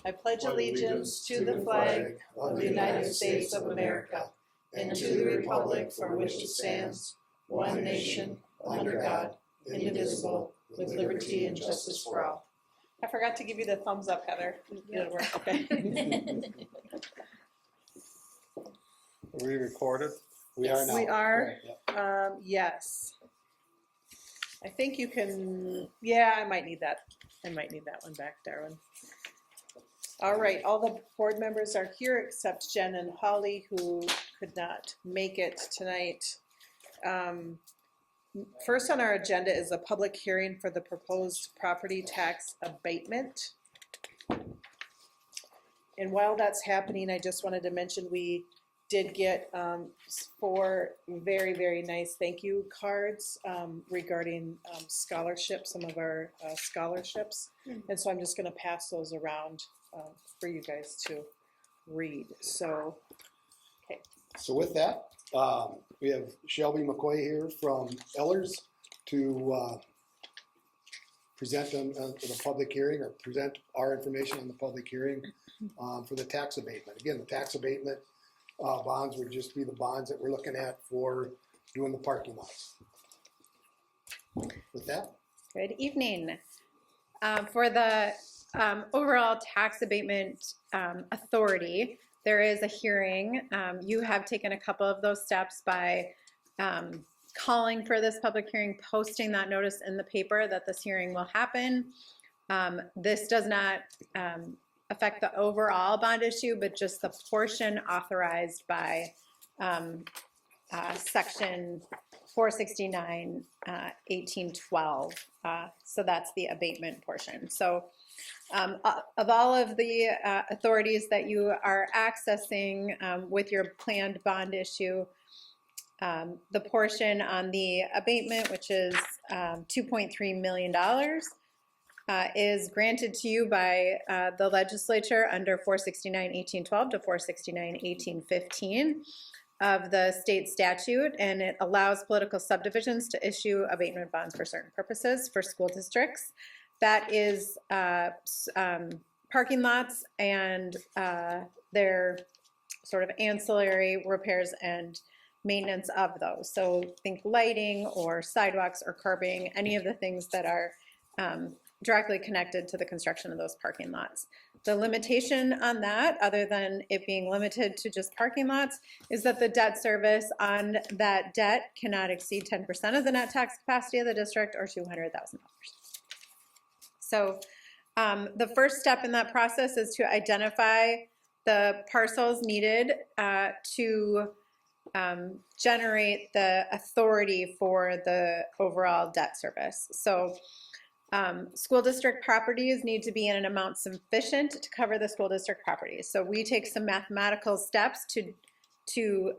I pledge allegiance to the flag of the United States of America and to the republic for which it stands, one nation, under God, indivisible, with liberty and justice for all. I forgot to give you the thumbs up, Heather. It'll work, okay. Are we recorded? We are now. We are. Yep. Yes. I think you can, yeah, I might need that. I might need that one back, Darwin. All right, all the board members are here except Jen and Holly, who could not make it tonight. First on our agenda is a public hearing for the proposed property tax abatement. And while that's happening, I just wanted to mention we did get 4 very, very nice thank you cards regarding scholarships, some of our scholarships. And so I'm just going to pass those around for you guys to read. So, okay. So with that, we have Shelby McCoy here from Ellers to present on the public hearing, or present our information on the public hearing for the tax abatement. Again, the tax abatement bonds would just be the bonds that we're looking at for doing the parking lots. With that. Good evening. For the overall tax abatement authority, there is a hearing. You have taken a couple of those steps by calling for this public hearing, posting that notice in the paper that this hearing will happen. This does not affect the overall bond issue, but just the portion authorized by section 469, 1812. So that's the abatement portion. So of all of the authorities that you are accessing with your planned bond issue, the portion on the abatement, which is $2.3 million, is granted to you by the legislature under 469-1812 to 469-1815 of the state statute, and it allows political subdivisions to issue abatement bonds for certain purposes for school districts. That is parking lots and their sort of ancillary repairs and maintenance of those. So think lighting or sidewalks or curbing, any of the things that are directly connected to the construction of those parking lots. The limitation on that, other than it being limited to just parking lots, is that the debt service on that debt cannot exceed 10% of the net tax capacity of the district, or $200,000. So the first step in that process is to identify the parcels needed to generate the authority for the overall debt service. So school district properties need to be in an amount sufficient to cover the school district properties. So we take some mathematical steps to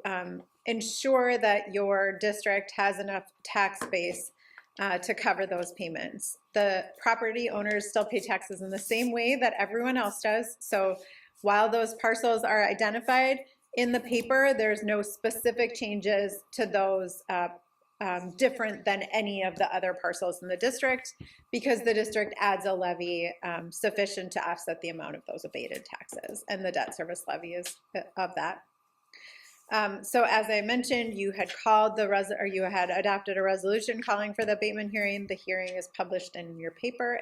ensure that your district has enough tax base to cover those payments. The property owners still pay taxes in the same way that everyone else does. So while those parcels are identified in the paper, there's no specific changes to those different than any of the other parcels in the district, because the district adds a levy sufficient to offset the amount of those abated taxes, and the debt service levy is of that. So as I mentioned, you had called you had adopted a resolution calling for the abatement hearing. The hearing is published in your paper.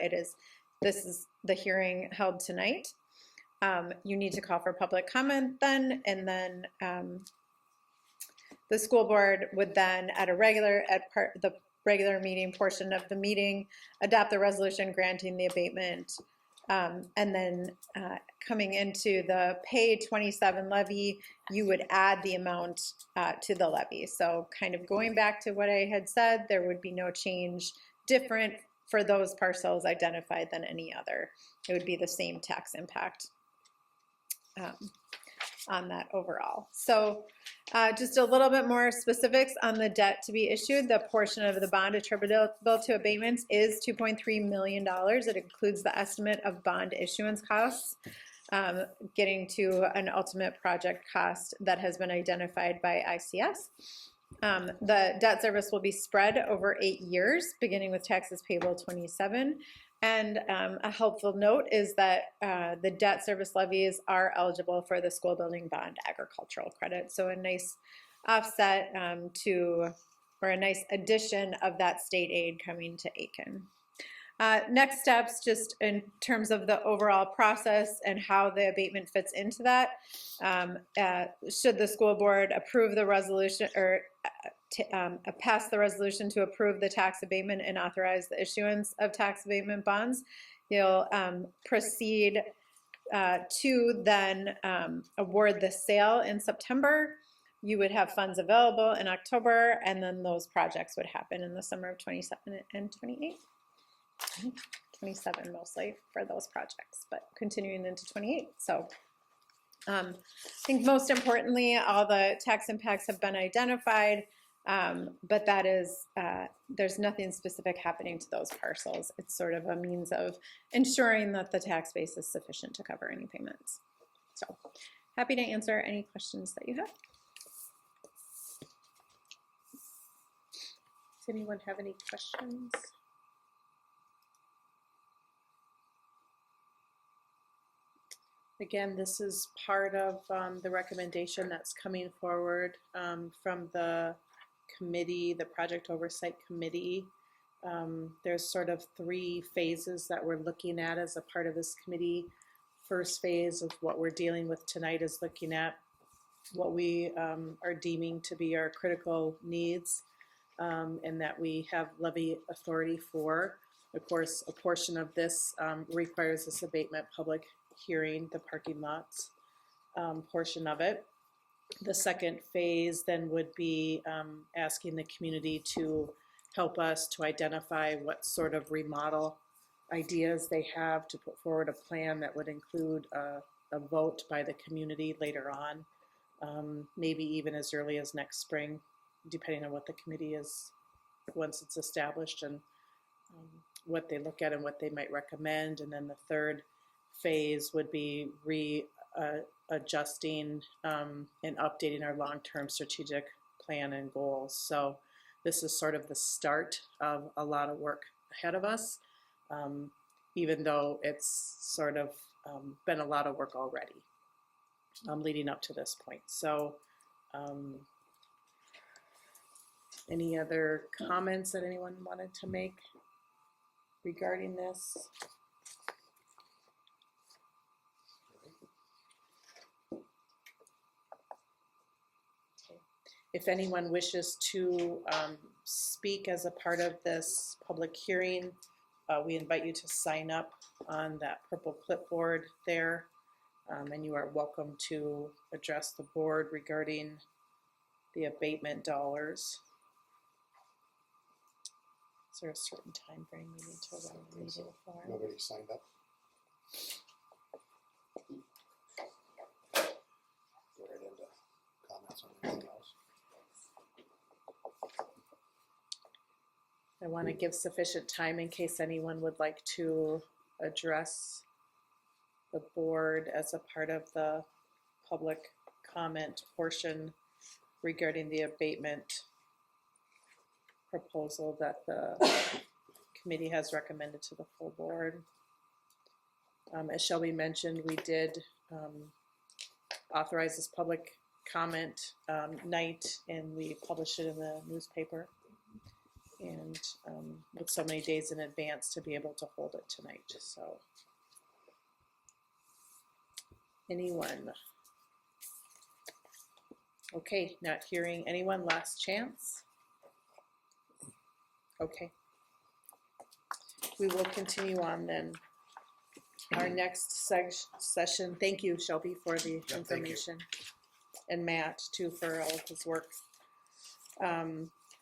This is the hearing held tonight. You need to call for public comment then, and then the school board would then, at the regular meeting portion of the meeting, adopt the resolution granting the abatement, and then coming into the pay 27 levy, you would add the amount to the levy. So kind of going back to what I had said, there would be no change different for those parcels identified than any other. It would be the same tax impact on that overall. So just a little bit more specifics on the debt to be issued. The portion of the bond attributable to abatements is $2.3 million. It includes the estimate of bond issuance costs, getting to an ultimate project cost that has been identified by ICS. The debt service will be spread over 8 years, beginning with taxes payable 27. And a helpful note is that the debt service levies are eligible for the school building bond agricultural credit. So a nice offset or a nice addition of that state aid coming to Aiken. Next steps, just in terms of the overall process and how the abatement fits into that. Should the school board approve the resolution or pass the resolution to approve the tax abatement and authorize the issuance of tax abatement bonds, you'll proceed to then award the sale in September. You would have funds available in October, and then those projects would happen in the summer of 27 and 28. 27 mostly for those projects, but continuing into 28. So I think most importantly, all the tax impacts have been identified, but that is, there's nothing specific happening to those parcels. It's sort of a means of ensuring that the tax base is sufficient to cover any payments. So happy to answer any questions that you have. Does anyone have any questions? Again, this is part of the recommendation that's coming forward from the committee, the Project Oversight Committee. There's sort of 3 phases that we're looking at as a part of this committee. First phase of what we're dealing with tonight is looking at what we are deeming to be our critical needs and that we have levy authority for. Of course, a portion of this requires this abatement public hearing, the parking lots portion of it. The second phase then would be asking the community to help us to identify what sort of remodel ideas they have, to put forward a plan that would include a vote by the community later on, maybe even as early as next spring, depending on what the committee is once it's established and what they look at and what they might recommend. And then the third phase would be adjusting and updating our long-term strategic plan and goals. So this is sort of the start of a lot of work ahead of us, even though it's sort of been a lot of work already leading up to this point. So any other comments that anyone wanted to make regarding this? If anyone wishes to speak as a part of this public hearing, we invite you to sign up on that purple clipboard there, and you are welcome to address the board regarding the abatement dollars. Is there a certain time frame we need to run the meeting for? Nobody signed up. Go right into comments on anything else. I want to give sufficient time in case anyone would like to address the board as a part of the public comment portion regarding the abatement proposal that the committee has recommended to the full board. As Shelby mentioned, we did authorize this public comment night, and we published it in the newspaper, and with so many days in advance to be able to hold it tonight. So anyone? Okay, not hearing anyone. Last chance. Okay. We will continue on then. Our next session, thank you, Shelby, for the information, and Matt, too, for all of his work.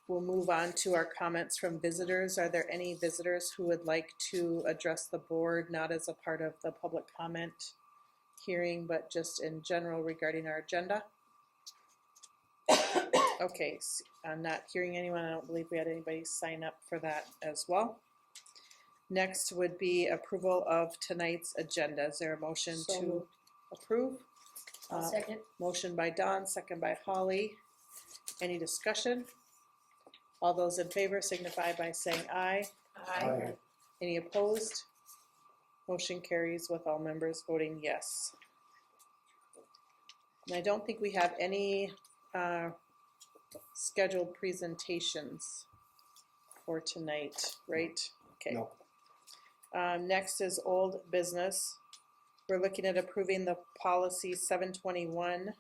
We'll move on to our comments from visitors. Are there any visitors who would like to address the board, not as a part of the public comment hearing, but just in general regarding our agenda? Okay, I'm not hearing anyone. I don't believe we had anybody sign up for that as well. Next would be approval of tonight's agenda. Is there a motion to approve? Second. Motion by Dawn, second by Holly. Any discussion? All those in favor signify by saying aye. Aye. Any opposed? Motion carries with all members voting yes. And I don't think we have any scheduled presentations for tonight, right? Okay. No. Next is old business. We're looking at approving the policy 721.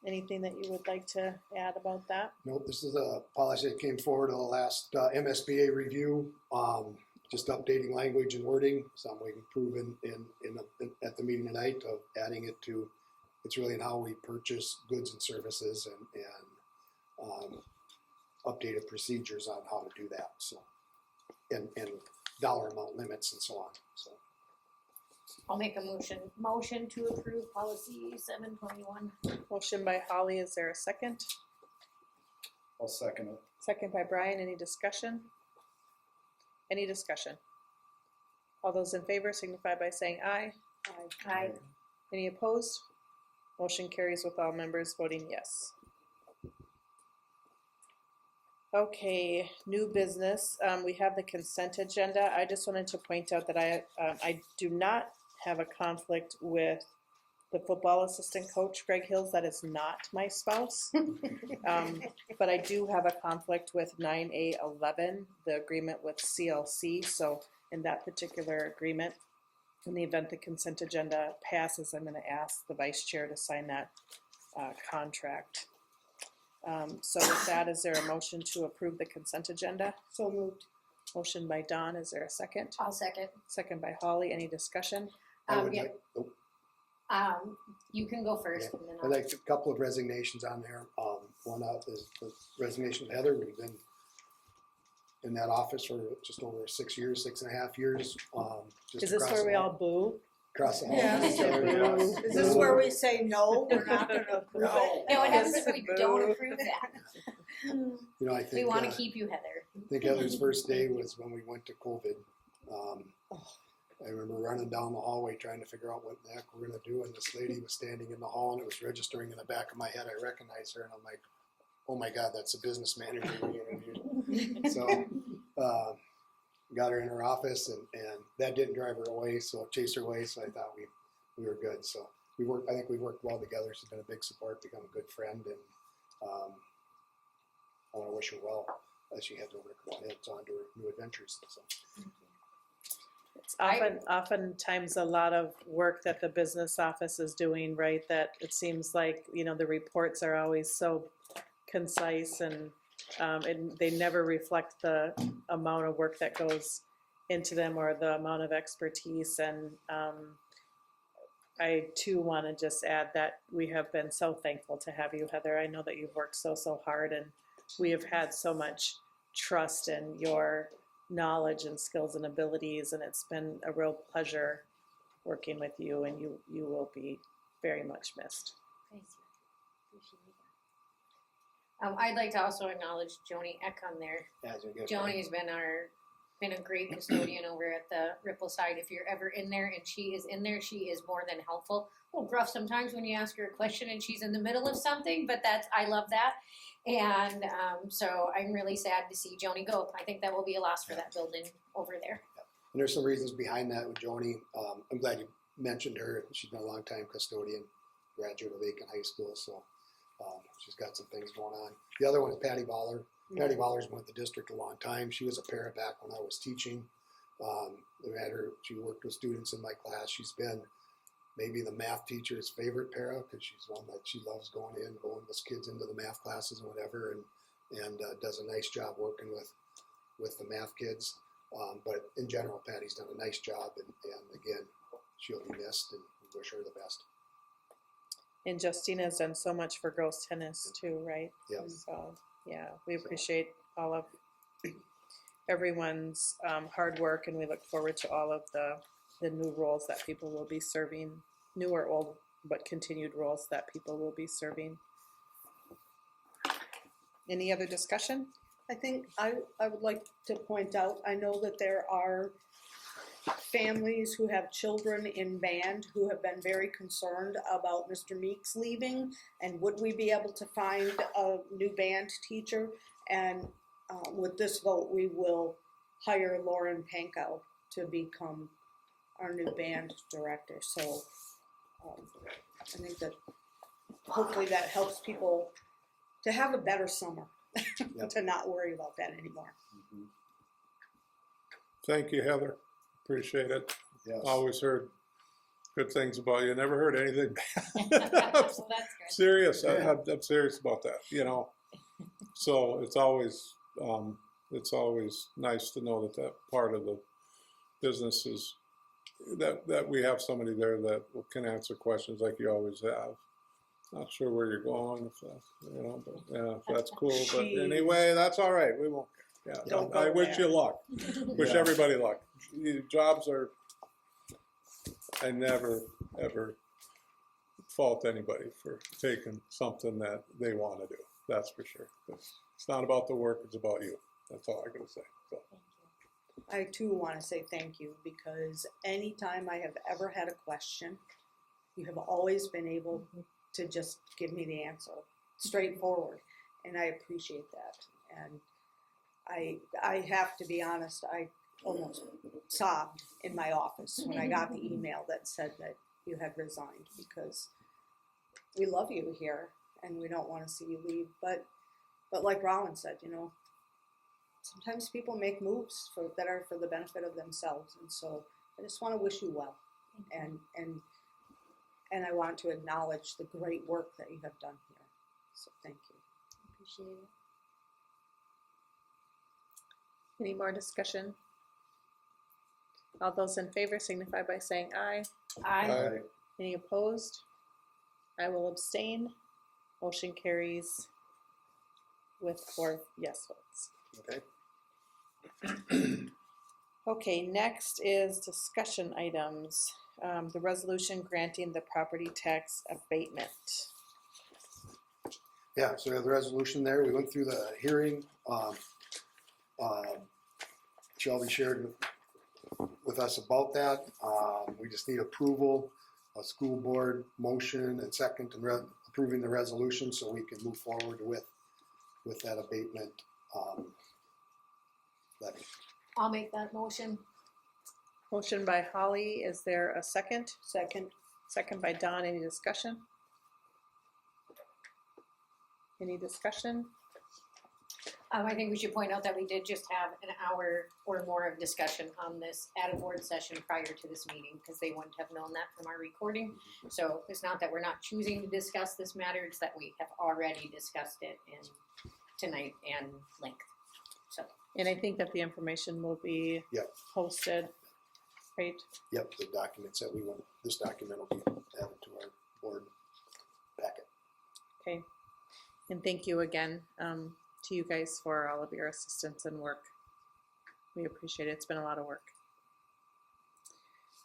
Anything that you would like to add about that? Nope, this is a policy that came forward in the last MSBA review, just updating language and wording, something we can prove at the meeting tonight of adding it to, it's really in how we purchase goods and services and updated procedures on how to do that, so, and dollar amount limits and so on, so. I'll make a motion to approve policy 721. Motion by Holly, is there a second? I'll second it. Second by Brian, any discussion? Any discussion? All those in favor signify by saying aye. Aye. Any opposed? Motion carries with all members voting yes. Okay, new business, we have the consent agenda. I just wanted to point out that I do not have a conflict with the football assistant coach, Greg Hills. That is not my spouse. But I do have a conflict with 9A11, the agreement with CLC. So in that particular agreement, in the event the consent agenda passes, I'm going to ask the vice chair to sign that contract. So with that, is there a motion to approve the consent agenda? So moved. Motion by Dawn, is there a second? I'll second. Second by Holly, any discussion? I would Yeah. like, oh, You can go first. And then I'd like a couple of resignations on there. One is the resignation of Heather. We've been in that office for just over 6 years, 6.5 years. Just Is this across where the we hall- all boo? Across the hall. Yeah. from each other, yes. Is this where we say no, we're not gonna approve it? Yeah, what happens Yes. if we don't approve that? You know, I We think, want to keep you, Heather. I think Heather's first day was when we went to COVID. I remember running down the hallway trying to figure out what the heck we're gonna do, and this lady was standing in the hall, and it was registering in the back of my head. I recognized her, and I'm like, oh my God, that's the business manager we interviewed. So, got her in her office, and that didn't drive her away, so chase her away, so I thought we were good. So I think we worked well together. She's been a big support, become a good friend, and I want to wish her well as she heads on to her new adventures. So. It's oftentimes a lot of work that the business office is doing, right? That it seems like, the reports are always so concise and they never reflect the amount of work that goes into them or the amount of expertise. And I too want to just add that we have been so thankful to have you, Heather. I know that you've worked so hard, and we have had so much trust in your knowledge and skills and abilities, and it's been a real pleasure working with you, and you will be very much missed. Thanks. Appreciate that. I'd like to also acknowledge Joni Eck on there. As a good Joni has been a great custodian over at the Ripple side. If you're ever in there and she is in there, she is more than helpful. A little rough sometimes when you ask her a question and she's in the middle of something, but I love that. And so I'm really sad to see Joni go. I think that will be a loss for that building over there. And there's some reasons behind that with Joni. I'm glad you mentioned her. She's been a long time custodian, graduate of Aiken High School, so she's got some things going on. The other one is Patty Baller. Patty Baller's been with the district a long time. She was a para back when I was teaching. She worked with students in my class. She's been maybe the math teacher's favorite para because she's one that she loves going with kids into the math classes and whatever, and does a nice job working with the math kids. But in general, Patty's done a nice job, and again, she'll be missed, and we wish her the best. And Justina's done so much for girls tennis too, right? Yeah. So, yeah, we appreciate all of everyone's hard work, and we look forward to all of the new roles that people will be serving, new or old, but continued roles that people will be serving. Any other discussion? I think I would like to point out, I know that there are families who have children in band who have been very concerned about Mr. Meeks leaving, and would we be able to find a new band teacher? And with this vote, we will hire Lauren Pankow to become our new band director, so, I think that hopefully that helps people to have a better summer, Yep. to not worry about that anymore. Thank you, Heather. Appreciate it. Yes. Always heard good things about you. Never heard anything bad. Well, that's good. Serious. I'm serious about that, you know. So it's always nice to know that part of the business is that we have somebody there that can answer questions like you always have. Not sure where you're going, if that's, you know, but yeah, if that's cool. But Jeez. anyway, that's all right. We won't. Yeah, Don't I go wish there. you luck. Wish Yeah. everybody luck. Jobs are. I never ever fault anybody for taking something that they want to do. That's for sure. It's not about the work; it's about you. That's all I gotta say. So. I too want to say thank you, because anytime I have ever had a question, you have always been able to just give me the answer straightforward, and I appreciate that. And I have to be honest, I almost sobbed in my office when I got the email that said that you had resigned, because we love you here and we don't want to see you leave. But like Rowan said, you know, sometimes people make moves that are for the benefit of themselves, and so I just want to wish you well, and I want to acknowledge the great work that you have done here. So thank you. Appreciate it. Any more discussion? All those in favor signify by saying aye. I Any opposed? I will abstain. Motion carries with 4 yes votes. Okay. Okay, next is discussion items. The resolution granting the property tax abatement. Yeah, so we have the resolution there. We went through the hearing. Shelby shared with us about that. We just need approval, a school board motion and second, and approving the resolution so we can move forward with that abatement levy. I'll make that motion. Motion by Holly, is there a second? Second. Second by Don, any discussion? Any discussion? I think we should point out that we did just have an hour or more of discussion on this at a board session prior to this meeting, because they wouldn't have known that from our recording. So it's not that we're not choosing to discuss this matter, it's that we have already discussed it in tonight and length. So And I think that the information will be Yep. posted, right? Yep, the documents that we want, this document will be added to our board packet. Okay. And thank you again to you guys for all of your assistance and work. We appreciate it. It's been a lot of work.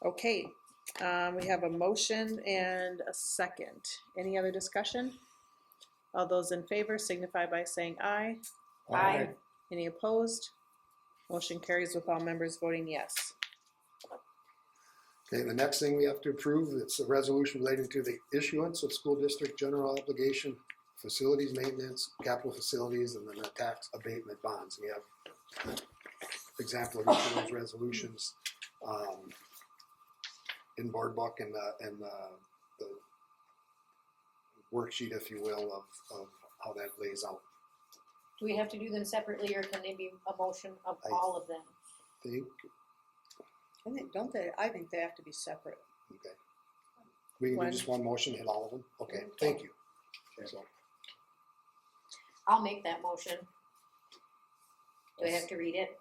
Okay, we have a motion and a second. Any other discussion? All those in favor signify by saying aye. Aye. Any opposed? Motion carries with all members voting yes. Okay, the next thing we have to approve, it's a resolution relating to the issuance of school district general obligation, facilities maintenance, capital facilities, and then the tax abatement bonds. We have an example of each of those resolutions in board book and the worksheet, if you will, of how that lays out. do we have to do them separately, or can they be a motion of all of them? I I think they have to be separate. okay. We can do just one motion, hit all of them? Okay, thank you. So, I'll make that motion. Do I have to read it?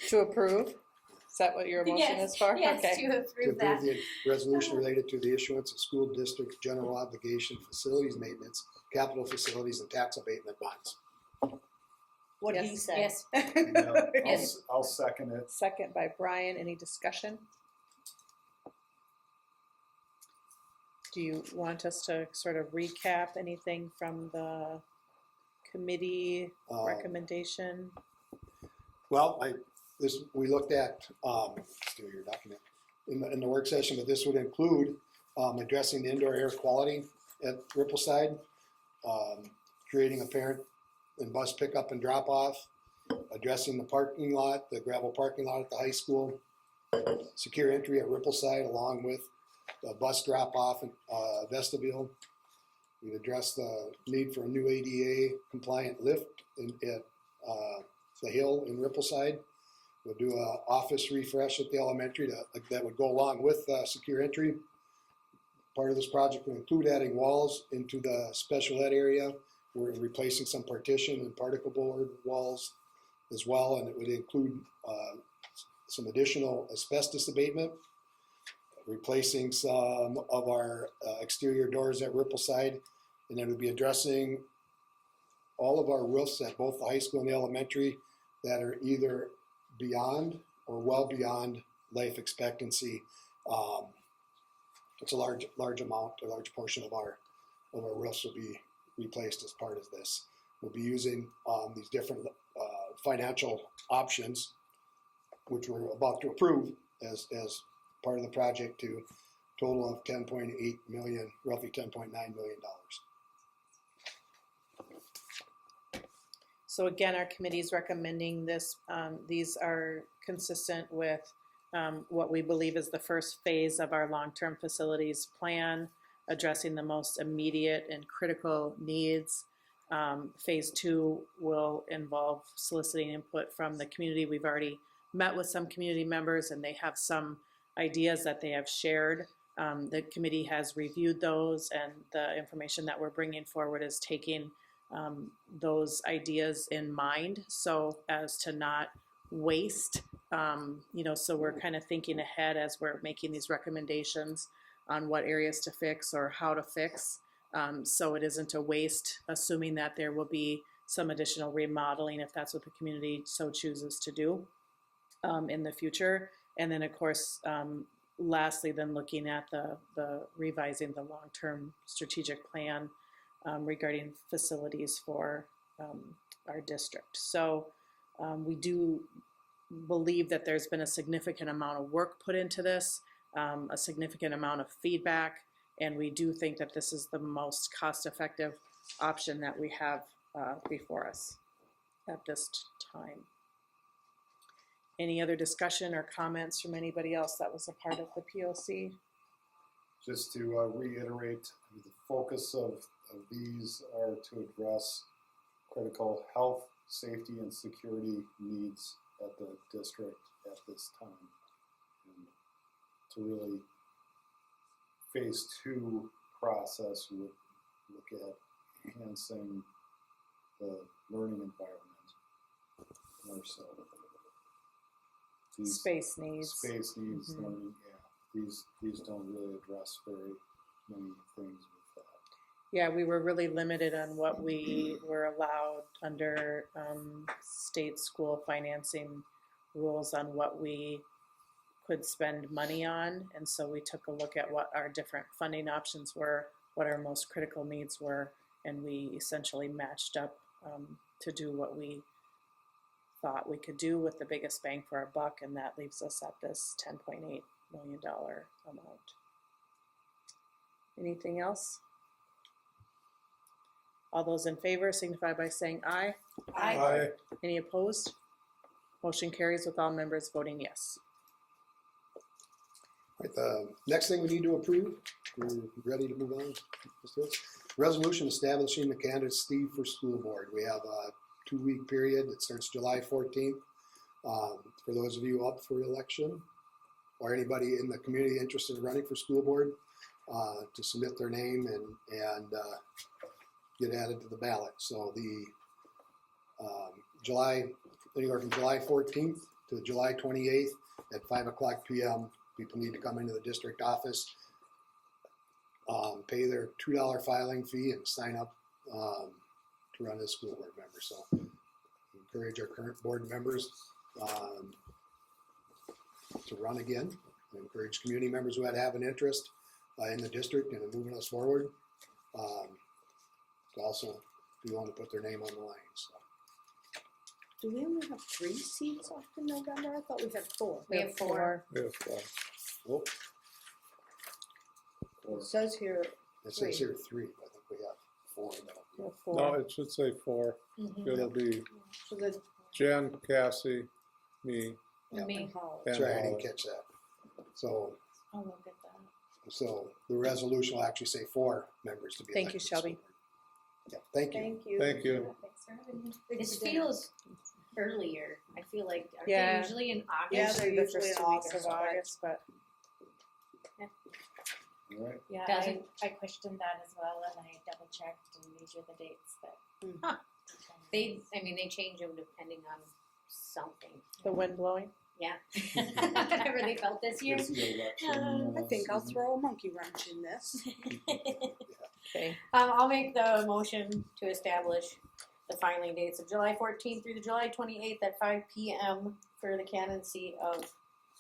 To approve? Is that what your motion Yes, is for? Yes, Okay. to to approve that. approve the resolution related to the issuance of school district general obligation, facilities maintenance, capital facilities, and tax abatement bonds. What he Yes. said. Yes, Yeah, Yes. I'll second it. Second by Brian. Any discussion? Do you want us to sort of recap anything from the committee recommendation? Well, we looked at, let's do your document, in the work session, but this would include addressing the indoor air quality at Rippleside, creating a parent and bus pickup and drop off, addressing the parking lot, the gravel parking lot at the high school, secure entry at Rippleside along with the bus drop-off and vestibule. We've addressed the need for a new ADA compliant lift at the hill in Rippleside. We'll do a office refresh at the elementary that would go along with secure entry. Part of this project will include adding walls into the special ed area. We're replacing some partition and particle board walls as well, and it would include some additional asbestos abatement, replacing some of our exterior doors at Rippleside, and then we'll be addressing all of our roofs at both the high school and the elementary that are either beyond or well beyond life expectancy. It's a large amount, a large portion of our roofs will be replaced as part of this. We'll be using these different financial options, which we're about to approve as part of the project, to total of $10.8 million, roughly $10.9 million. So again, our committee is recommending this. These are consistent with what we believe is the first phase of our long-term facilities plan, addressing the most immediate and critical needs. Phase 2 will involve soliciting input from the community. We've already met with some community members and they have some ideas that they have shared. The committee has reviewed those, and the information that we're bringing forward is taking those ideas in mind so as to not waste. So we're kind of thinking ahead as we're making these recommendations on what areas to fix or how to fix. So it isn't a waste, assuming that there will be some additional remodeling if that's what the community so chooses to do in the future. And then of course, lastly, then looking at the revising the long-term strategic plan regarding facilities for our district. So we do believe that there's been a significant amount of work put into this, a significant amount of feedback, and we do think that this is the most cost-effective option that we have before us at this time. Any other discussion or comments from anybody else that was a part of the POC? Just to reiterate, the focus of these are to address critical health, safety, and security needs at the district at this time. And to really phase 2 process would look at enhancing the learning environment more so. These Space needs. space needs, Mhm. learning, yeah. These don't really address very many things with that. Yeah, we were really limited on what we were allowed under state school financing rules on what we could spend money on. And so we took a look at what our different funding options were, what our most critical needs were, and we essentially matched up to do what we thought we could do with the biggest bang for our buck, and that leaves us at this $10.8 million amount. Anything else? All those in favor signify by saying aye. Aye. Any opposed? Motion carries with all members voting yes. All right, the next thing we need to approve, we're ready to move on. Resolution establishing the candidacy for school board. We have a 2-week period that starts July 14th. For those of you up for election or anybody in the community interested in running for school board, to submit their name and get added to the ballot. So the anywhere from July 14th to July 28th at 5:00 p.m. people need to come into the district office, pay their $2 filing fee, and sign up to run as school board member. So encourage our current board members to run again. Encourage community members who have an interest in the district and in moving us forward to also be willing to put their name on the line. So. Do we only have 3 seats left in November? I thought we had 4. We have 4. Yes, Oh, It says here, it says here 3. I think we have 4 now. We have no, 4. it should say 4. Mhm. It'll be, so the Jen, Cassie, me, Yeah. Me. and Sorry, I didn't Holly. catch that. So, I'll look at that. so the resolution will actually say 4 members to be Thank you, elected to the school Shelby. board. Yeah, thank you. Thank you. Thank you. Thanks for having me. This feels earlier. I feel like, are Yeah. they usually in August? Yeah, they're the usually first in 2 weeks of August, but- August, but All right. Yeah, Doesn't- I questioned that as well, and I double checked, and these are the dates that. Huh. They change them depending on something. the wind blowing. Yeah. Whatever they felt this year. Is the election, I think I'll season? throw a monkey wrench in this. Okay. I'll make the motion to establish the filing dates of July 14th through the July 28th at 5 p.m. for the candidacy of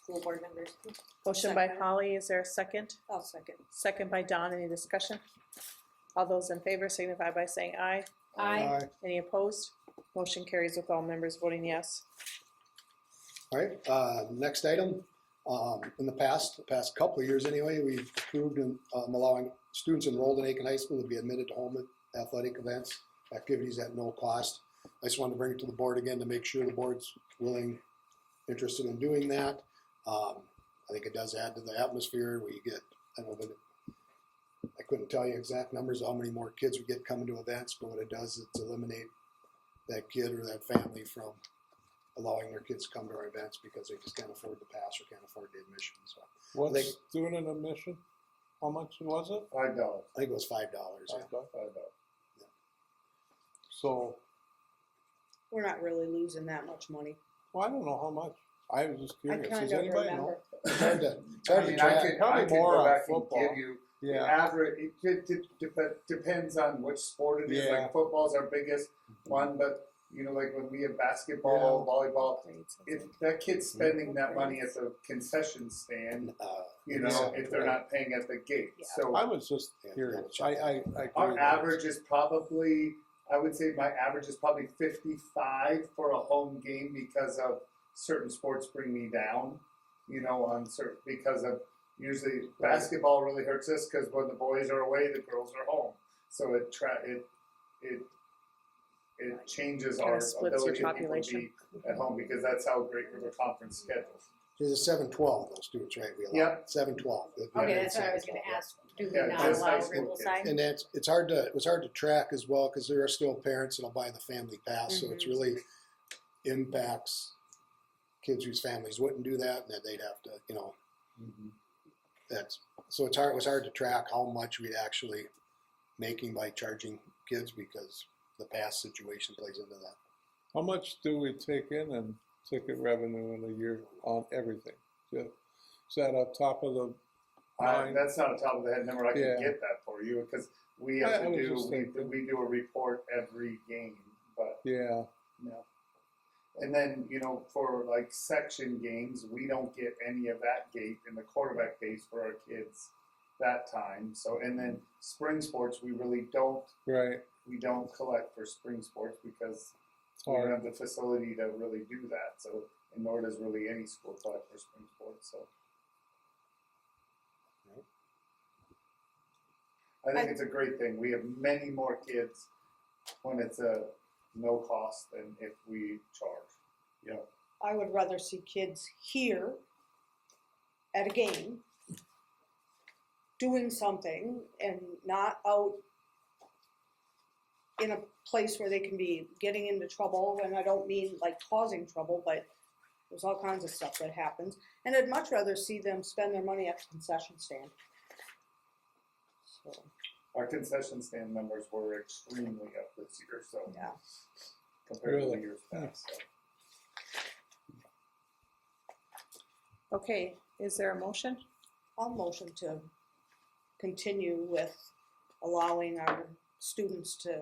school board members. Motion by Second. Holly, is there a second? I'll second. Second by Don, any discussion? All those in favor signify by saying aye. Aye. Any opposed? Motion carries with all members voting yes. All right, next item. In the past couple of years anyway, we've approved allowing students enrolled in Aiken High School to be admitted to home athletic events, activities at no cost. I just wanted to bring it to the board again to make sure the board's interested in doing that. I think it does add to the atmosphere. We get, I couldn't tell you exact numbers of how many more kids we get coming to events, but what it does is eliminate that kid or that family from allowing their kids to come to our events because they just can't afford the pass or can't afford the admission. So What's They- student admission? How much was it? $5. I think it was $5. Yeah. $5. So, We're not really losing that much money. well, I don't know how much. I was just I curious. kind Does of anybody know? remember. It's hard to I mean, track. I Probably could more go on back and football. give you the Yeah, average. Depends on which sport it is. Yeah. Like football's our biggest one, but you know, like when we have basketball, volleyball, if that kid's spending that money at the concession stand, you know, Yeah. if they're not paying at the gate. So I was just Yeah, curious. yeah. I agree. our with average is probably, I would say my average is probably 55 for a home game because of certain sports bring me down, you know, on certain, because of usually basketball really hurts us because when the boys are away, the girls are home. So it changes Kinda our splits your ability of people to population. be at home because that's how Great River Conference schedules. There's a 7-12 those students, right? We allow Yep. 7-12. Okay, that's what I was gonna ask. Do we Yeah, not just high allow school Ripple kids. side? And that's it was hard to track as well because there are still parents that'll buy the family pass, so it's really impacts kids whose families wouldn't do that, and that they'd have to, you know, that's so it was hard to track how much we'd actually making by charging kids because the pass situation plays into that. How much do we take in ticket revenue in a year on everything? Is that up top of the line? That's not a top of the head number. I can Yeah. get that for you because we I have to was do just thinking. we do a report every game, but Yeah, no. And then you know for like section games, we don't get any of that gate, and the quarterback pays for our kids that time. So and then spring sports, we really don't right. collect for spring sports because It's we don't hard. have the facility to really do that. So and nor does really any school collect for spring sports. So. I think it's a great thing. We have many more kids when it's a no cost than if we charge. You know, I would rather see kids here at a game doing something and not out in a place where they can be getting into trouble. And I don't mean like causing trouble, but there's all kinds of stuff that happens. And I'd much rather see them spend their money at the concession stand. So, our concession stand numbers were extremely up this year, so yeah. compared to Really? the years past. So. Okay, is there a motion? I'll motion to continue with allowing our students to,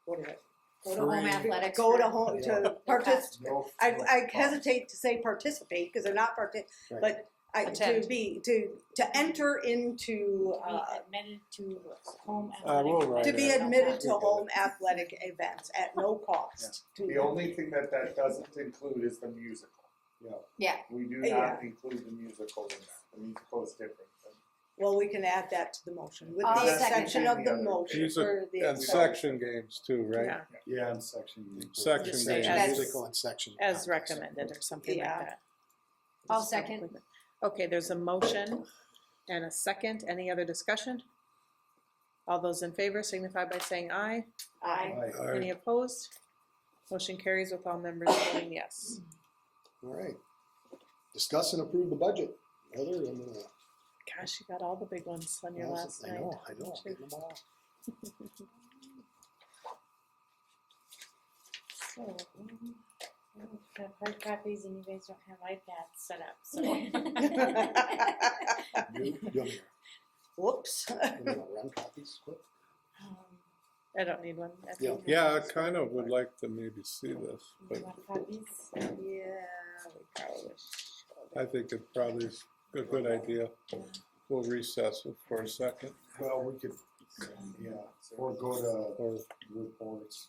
what is it? Go to home athletics. Go to for- home, to Yeah. participate. No, I no cost. hesitate to say participate, because they're not Right. but Attend. to enter into, Be admitted to home we'll athletic. write to be it. admitted to home athletic events at no cost. to The them. only thing that doesn't include is the musical. You know, Yeah. we do Yeah. not include the musical in that. The musical is different. Well, we can add that to the motion, with I'll the second exception that. of the motion. These are, For the and section games too, right? Yeah, Yeah, in section. Section Just say games. as- Musical and section. as recommended or something like Yeah. that. I'll second. Okay, there's a motion and a second. Any other discussion? All those in favor signify by saying aye. Aye. Any opposed? Motion carries with all members voting yes. All right. Discuss and approve the budget. Heather, I'm gonna. Gosh, you got all the big ones on your last I night. know, didn't you? getting them all. So, I have hard copies and you guys don't have iPads set up, so. You want me Whoops. to run copies quick? I don't need one. I Yeah. think- Yeah, I kind of would like to maybe see this, Do but you want copies? Yeah, we probably should. I think it probably is a good idea. We'll recess it for a second, Well, we could, yeah, or go to or reports.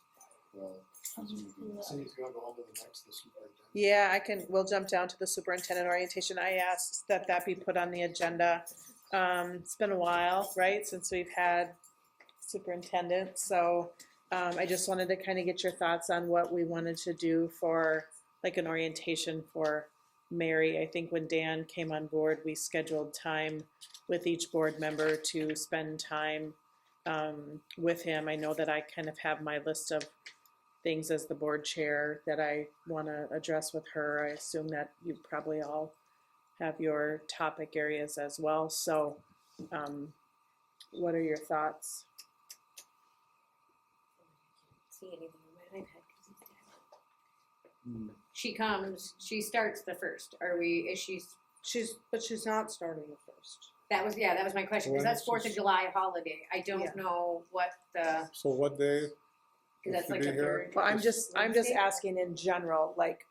Well, Cindy's gonna go on to the next, the superintendent. Yeah, we'll jump down to the superintendent orientation. I asked that be put on the agenda. It's been a while, right, since we've had superintendent, so, I just wanted to kind of get your thoughts on what we wanted to do for, like, an orientation for Mary. I think when Dan came on board, we scheduled time with each board member to spend time, with him. I know that I kind of have my list of things as the board chair that I want to address with her. I assume that you probably all have your topic areas as well. So, what are your thoughts? See anything on my iPad 'cause it's dead. She comes, she starts the first. Is she, But she's not starting the first. that was my question, because that's 4th of July holiday. I Yeah. don't know what the, so what day? because that's Will like she the be here? third. Well, I'm just Wednesday? asking in general, like,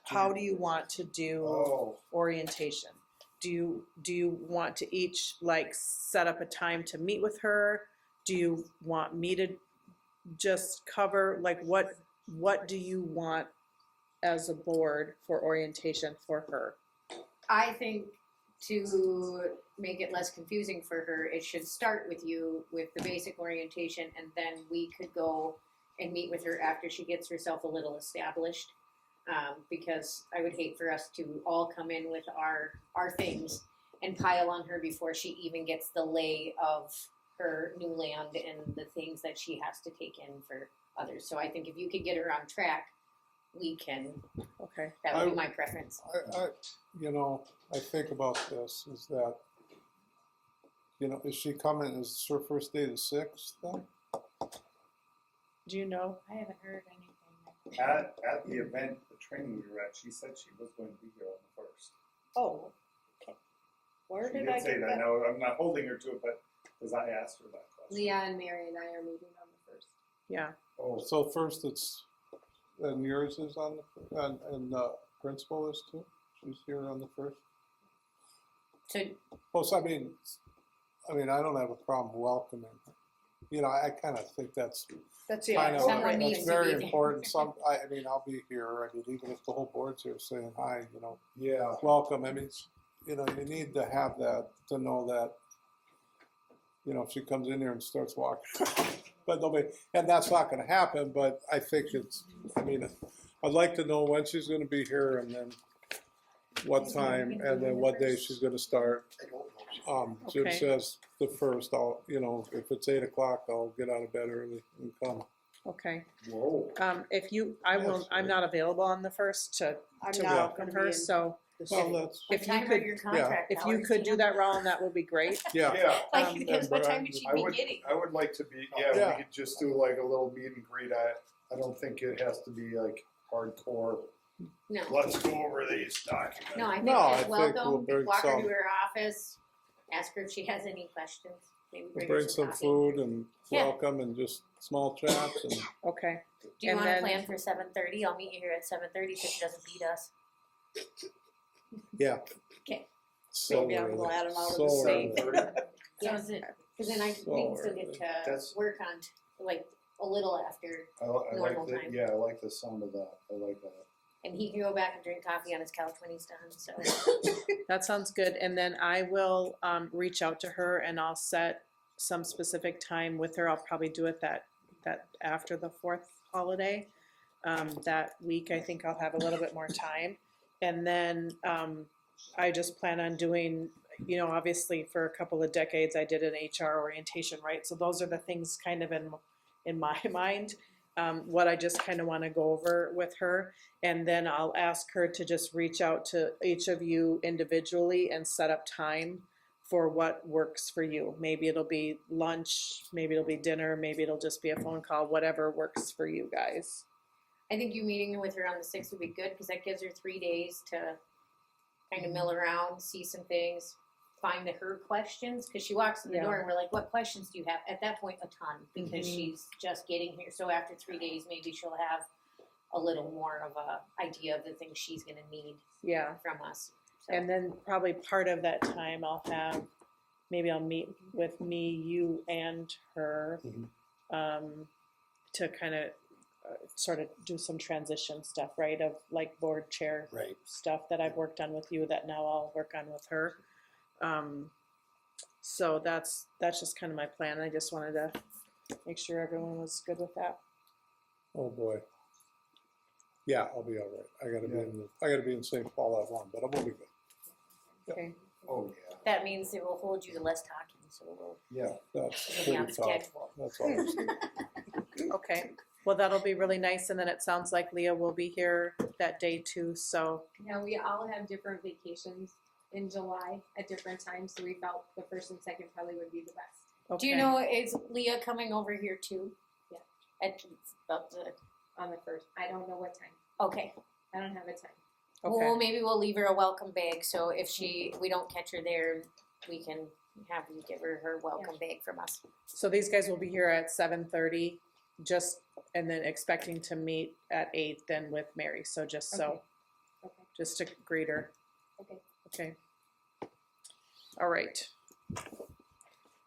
how do you want to do Oh, orientation? Do you want to each, like, set up a time to meet with her? Do you want me to just cover, like, what do you want as a board for orientation for her? I think to make it less confusing for her, it should start with you with the basic orientation, and then we could go and meet with her after she gets herself a little established. Because I would hate for us to all come in with our things and pile on her before she even gets the lay of her new land and the things that she has to take in for others. So I think if you could get her on track, we can, Okay, that would be my preference. I think about this, is that, is she coming, is this her first day the 6th then? do you know? I haven't heard anything. At the event, the training we were at, she said she was going to be here on the first. Oh, okay. Where She did did I say get that. that? No, I'm not holding her to it, but because I asked her that question. Leah and Mary and I are meeting on the first. Yeah, Oh, So first it's, and yours is on the, and principal is too? She's here on the 1st? So Well, so I mean, I don't have a problem welcoming her. I kind of think that's That's, kind of, Someone needs that's to very be there. important. I'll be here. Even if the whole board's here saying hi, yeah. welcome. You need to have that, to know that, if she comes in here and starts walking, but and that's not gonna happen, but I think I'd like to know when she's gonna be here and then what time and then what day she's gonna start. I don't know. Jim Okay. says the 1st, if it's 8 o'clock, I'll get out of bed early and come. okay. Whoa. I'm not available on the 1st to I'm not welcome gonna be her, in so the Well, city. that's, what if you time are could- your contract if you hours, could do Dan? that, Ron, that would be great. yeah. yeah. Like, and because what time would she I be would, getting? I would like to be, Yeah. we could just do like a little meet and greet. I don't think it has to be like hardcore. No, Let's go over these documents. no, I think No, I just think we'll welcome, bring walk her some- to her office, ask her if she has any questions, maybe We'll bring her bring some coffee. food and Yeah. welcome and just small chats and Okay, Do you and wanna then- plan for 7:30? I'll meet you here at 7:30 so she doesn't beat us. yeah. Okay. So Maybe I'm early. glad I'm out of So the early. state. Yes, because then we can still get to That's- work on, like, a little after, I like Normal the, time. yeah, I like the sound of that. I like that. and he can go back and drink coffee on his couch when he's done, so. That sounds good. And then I will reach out to her and I'll set some specific time with her. I'll probably do it that after the 4th holiday. That week, I think I'll have a little bit more time. And then I just plan on doing, obviously for a couple of decades, I did an HR orientation, right? So those are the things kind of in my mind, what I just kind of want to go over with her. And then I'll ask her to just reach out to each of you individually and set up time for what works for you. Maybe it'll be lunch, maybe it'll be dinner, maybe it'll just be a phone call, whatever works for you guys. I think you meeting with her on the 6th would be good, because that gives her 3 days to kind of mill around, see some things, find her questions, because she walks in the Yeah. door and we're like, what questions do you have? At that point, a ton, because Mhm. she's just getting here. So after 3 days, maybe she'll have a little more of a idea of the things she's gonna need Yeah. from us. So, And then probably part of that time maybe I'll meet with me, you and her, to kind of sort of do some transition stuff, right? Of like board chair Right. stuff that I've worked on with you that now I'll work on with her. So that's just kind of my plan. I just wanted to make sure everyone was good with that. Oh, boy. Yeah, I'll be all right. I gotta be in St. Paul at 1, but I will be good. Okay. Oh, yeah, that means it will hold you to less talking, so we'll yeah. That's be on pretty tough. schedule. That's all. I'm saying. Okay. Well, that'll be really nice. And then it sounds like Leah will be here that day too. So Now, we all have different vacations in July at different times, so we felt the first and second probably would be the best. okay. Do you know, is Leah coming over here too? Yeah. At about the, On the first, I don't know what time. okay. I don't have a time. Okay. Well, maybe we'll leave her a welcome bag, so if we don't catch her there, we can have you give her welcome bag from us. So these guys will be here at 7:30, and then expecting to meet at 8 then with Mary. So Okay. Okay. just to greet her. Okay. Okay. All right.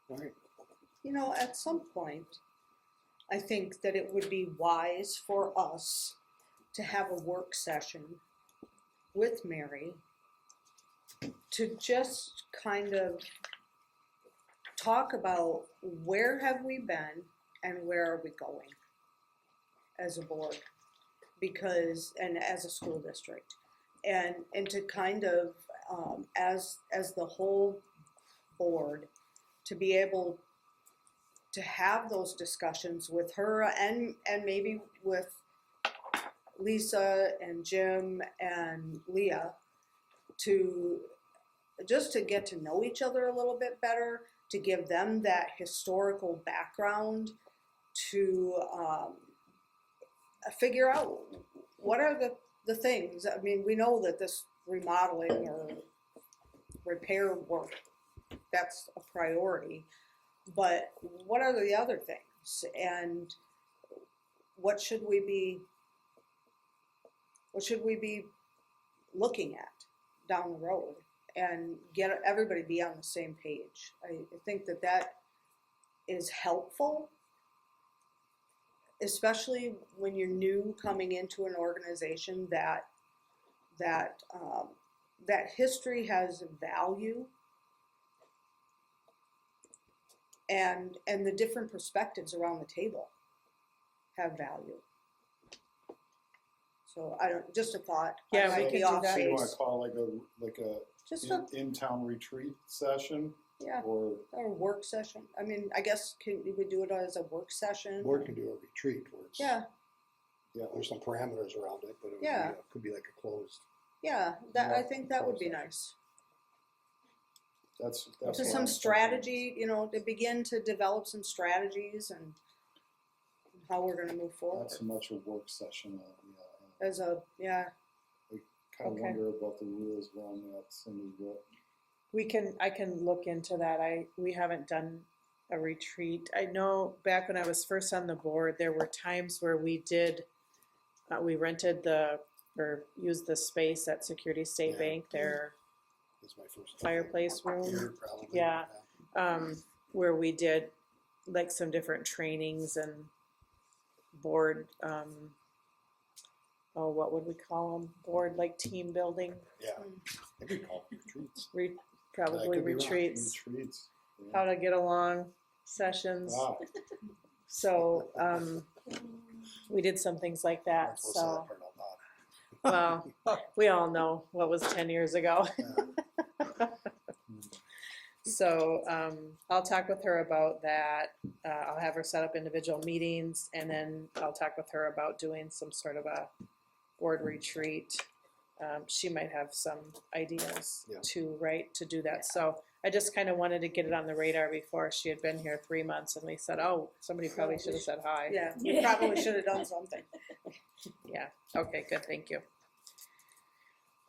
All right. At some point, I think that it would be wise for us to have a work session with Mary to just kind of talk about where have we been and where are we going as a board, and as a school district, and to kind of as the whole board, to be able to have those discussions with her and maybe with Lisa and Jim and Leah, to get to know each other a little bit better, to give them that historical background, to figure out what are the things. I mean, we know that this remodeling or repair work, that's a priority, but what are the other things, and what should we be looking at down the road, and get everybody be on the same page. I think that is helpful, especially when you're new coming into an organization that history has value, and the different perspectives around the table have value. So just a thought. Yeah, I we might could be do off that. So you base. wanna call like a Just a in-town retreat session, yeah, or, or a work session. I mean, I guess we would do it as a work session. Board can do a retreat where it's, Yeah, there's some parameters around it, but it would be, Yeah. it could be like a closed. yeah. I think that would be nice. that's. To what some I'm thinking. strategy, to begin to develop some strategies and how we're going to move forward. Not so much a work session, As a kind of Okay. wonder about the rules around that, Cindy, what, I can look into that. We haven't done a retreat. I know back when I was first on the board, there were times where we rented or used the space at Security State Yeah. Bank, their Is my first fireplace room. Here, probably. Yeah. Where we did like some different trainings and board what would we call them? Board, like team building, Yeah. I think we call it retreats. probably could be wrong. retreats, Retreats. how to get along sessions. Wow. So, we did some things like I'm that, supposed to say so, that part out loud. well, we all know what was 10 years ago. So, I'll talk with her about that. I'll have her set up individual meetings, and then I'll talk with her about doing some sort of a board retreat. She might have some ideas Yeah. too, right, to do that. So I just kind of wanted to get it on the radar before she had been here 3 months, and we said, oh, somebody probably should have said hi. Yeah, we probably should have done something. Yeah, okay, good, thank you.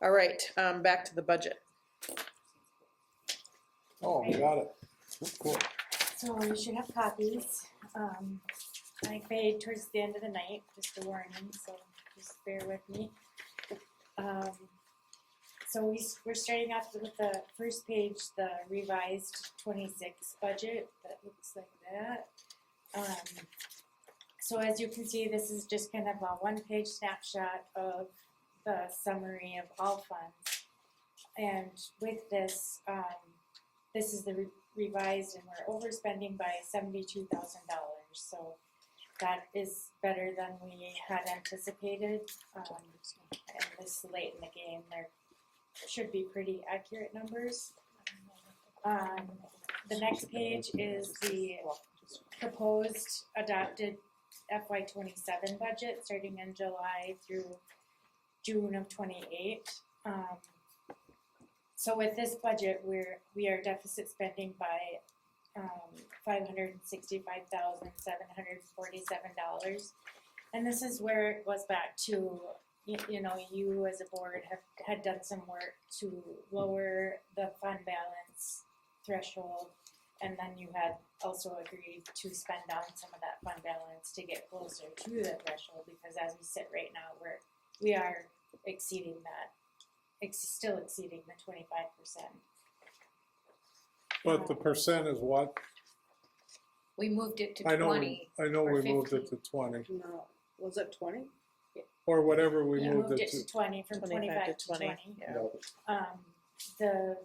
All right, back to the budget. Oh, we got it. Cool. So you should have copies. I paid towards the end of the night, just a warning, so just bear with me. So we're starting off with the first page, the revised 26 budget. That looks like that. So as you can see, this is just kind of a one-page snapshot of the summary of all funds. And with this, this is the revised, and we're overspending by $72,000. So that is better than we had anticipated. And this late in the game, there should be pretty accurate numbers. The next page is the proposed adopted FY27 budget starting in July through June of 28. So with this budget, we are deficit spending by $565,747, and this is where it goes back to you as a board had done some work to lower the fund balance threshold, and then you had also agreed to spend down some of that fund balance to get closer to the threshold, because as we sit right now, we are exceeding that. Still exceeding the 25%. But the percent is what? We moved it to I know, 20. I know or we moved 50. it to 20, No, was it 20? or whatever we We moved moved it it to. to 20, from 25 to 20. Yeah. The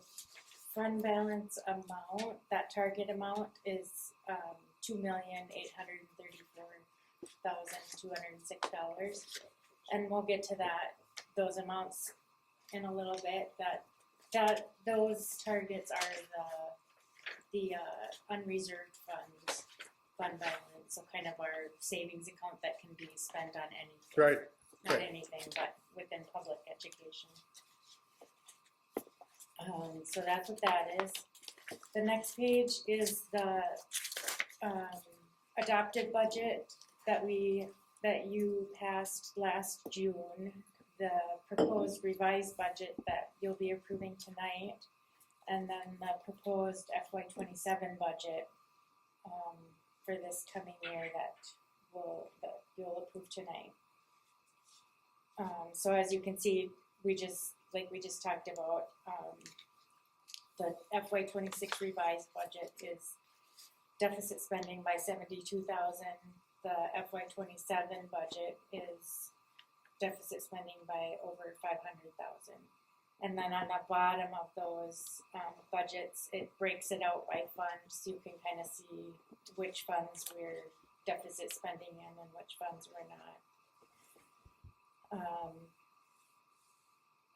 fund balance amount, that target amount is $2,834,206, and we'll get to those amounts in a little bit. That those targets are the unreserved fund balance, so kind of our savings account that can be spent on anything. Right. Not anything, but within public education. So that's what that is. The next page is the adopted budget that you passed last June, the proposed revised budget that you'll be approving tonight, and then the proposed FY27 budget for this coming year that you'll approve tonight. So as you can see, we just talked about, the FY26 revised budget is deficit spending by $72,000. The FY27 budget is deficit spending by over $500,000. And then on the bottom of those budgets, it breaks it out by fund, so you can kind of see which funds we're deficit spending in and which funds we're not.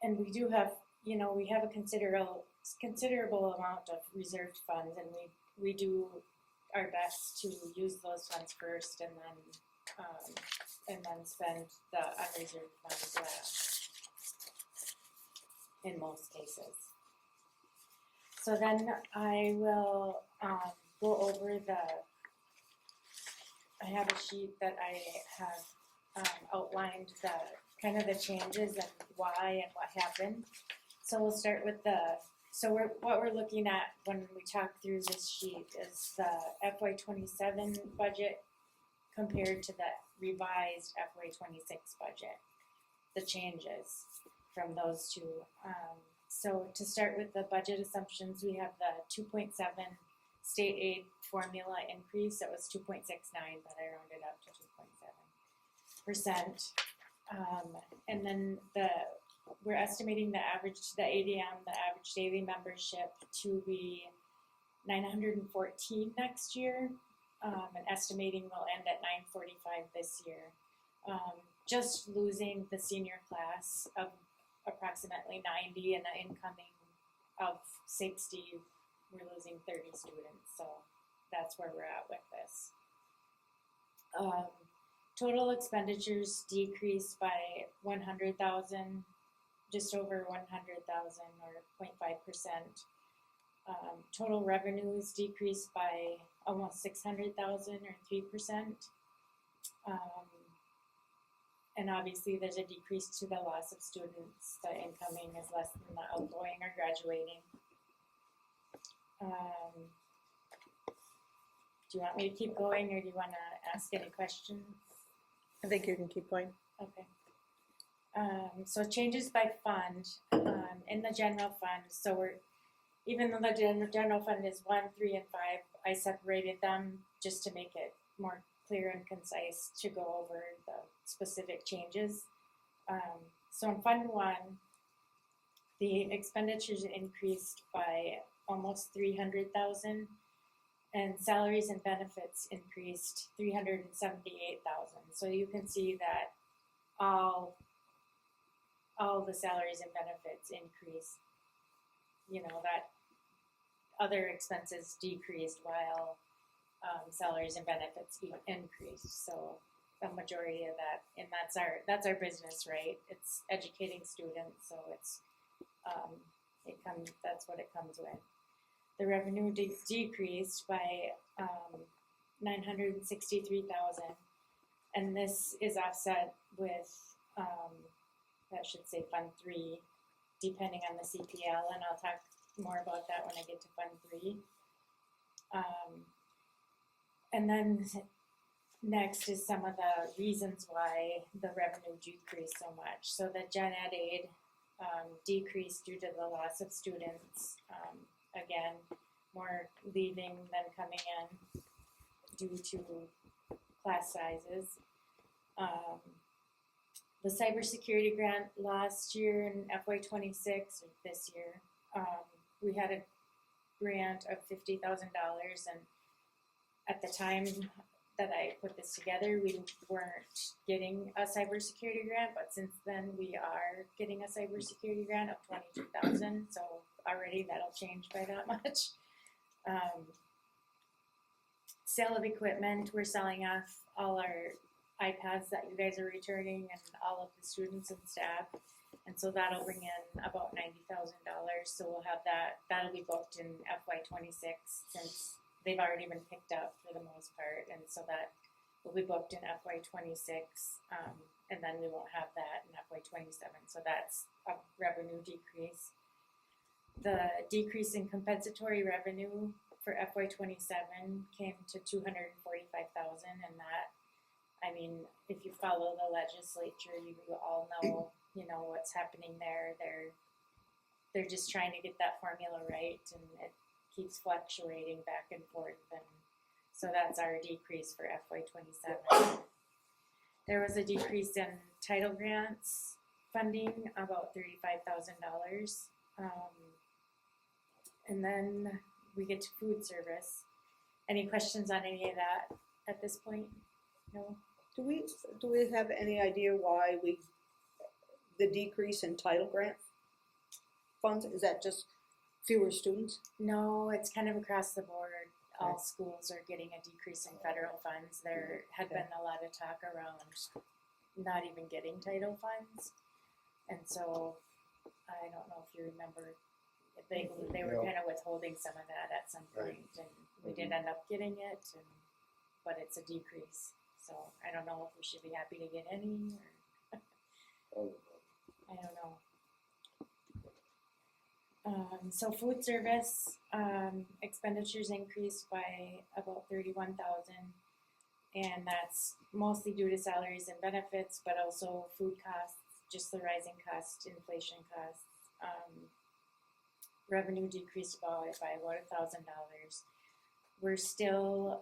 And we do have, we have a considerable amount of reserved funds, and we do our best to use those funds first, and then spend the unreserved funds last, in most cases. So then I will go over I have a sheet that I have outlined kind of the changes and why and what happened. So we'll start with what we're looking at when we talk through this sheet is the FY27 budget compared to the revised FY26 budget, the changes from those two. So to start with the budget assumptions, we have the 2.7 state aid formula increase. That was 2.69, but I rounded up to 2.7%. And then we're estimating the ADM, the average daily membership to be 914 next year. And estimating we'll end at 945 this year. Just losing the senior class of approximately 90 and the incoming of 60, we're losing 30 students. So that's where we're at with this. Total expenditures decreased by 100,000, just over 100,000 or 0.5%. Total revenues decreased by almost 600,000 or 3%. And obviously there's a decrease to the loss of students. The incoming is less than the outgoing or graduating. Do you want me to keep going or do you want to ask any questions? I think you can keep going. Okay. So changes by fund, in the general fund, so even though the general fund is 1, 3, and 5, I separated them just to make it more clear and concise to go over the specific changes. So in Fund 1, the expenditures increased by almost 300,000, and salaries and benefits increased 378,000. So you can see that all the salaries and benefits increased. You know, that other expenses decreased while salaries and benefits increased. So the majority of that, and that's our business, right? It's educating students, so it's that's what it comes with. The revenue decreased by 963,000, and this is offset with that should say Fund 3, depending on the CPL, and I'll talk more about that when I get to Fund 3. And then next is some of the reasons why the revenue decreased so much. So the Gen Ed aid decreased due to the loss of students. Again, more leaving than coming in due to class sizes. The cybersecurity grant last year in FY26, or this year, we had a grant of $50,000, and at the time that I put this together, we weren't getting a cybersecurity grant, but since then we are getting a cybersecurity grant of $22,000, so already that'll change by that much. Sale of equipment, we're selling off all our iPads that you guys are returning and all of the students and staff, and so that'll bring in about $90,000. So we'll have that'll be booked in FY26 since they've already been picked up for the most part, and so that will be booked in FY26, and then we won't have that in FY27. So that's a revenue decrease. The decrease in compensatory revenue for FY27 came to $245,000, and that, I mean, if you follow the legislature, you all know, you know what's happening there. They're just trying to get that formula right, and it keeps fluctuating back and forth, and so that's our decrease for FY27. There was a decrease in title grants funding, about $35,000, and then we get to food service. Any questions on any of that at this point? No? Do we have any idea why the decrease in title grant funds, is that just fewer students? No, it's kind of across the board. All schools are getting a decrease in federal funds. There had been a lot of talk around not even getting title funds, and so I don't know if you remember, they were kind of withholding some of that at some point, and we did end up getting it, but it's a decrease. So I don't know if we should be happy to get any, or I don't know. So food service expenditures increased by about 31,000, and that's mostly due to salaries and benefits, but also food costs, just the rising cost, inflation costs. Revenue decreased by about $1,000. We're still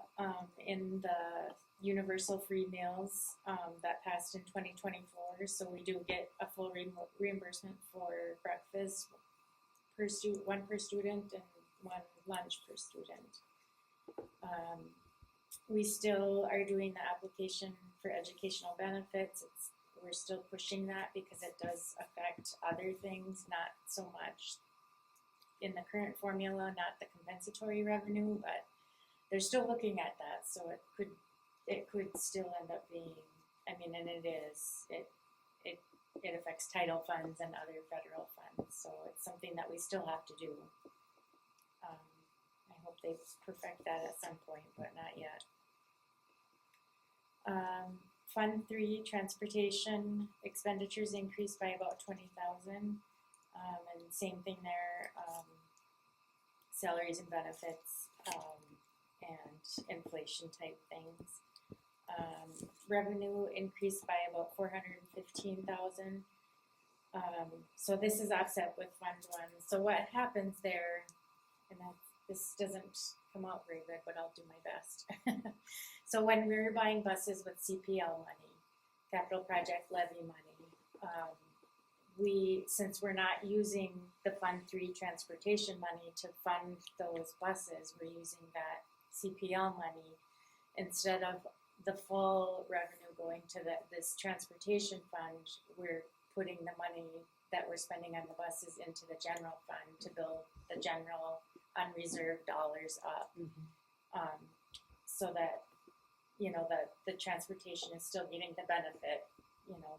in the universal free meals, that passed in 2024, so we do get a full reimbursement for breakfast one per student and one lunch per student. We still are doing the application for educational benefits. We're still pushing that because it does affect other things, not so much in the current formula, not the compensatory revenue, but they're still looking at that, so it could still end up being, I mean, and it is, it affects title funds and other federal funds, so it's something that we still have to do. I hope they perfect that at some point, but not yet. Fund 3, transportation expenditures increased by about 20,000, and same thing there, salaries and benefits, and inflation type things. Revenue increased by about 415,000. So this is offset with Fund 1. So what happens there, and this doesn't come out very good, but I'll do my best. So when we're buying buses with CPL money, capital project levy money, since we're not using the Fund 3 transportation money to fund those buses, we're using that CPL money instead of the full revenue going to this transportation fund. We're putting the money that we're spending on the buses into the general fund to build the general unreserved dollars up, so that the transportation is still getting the benefit,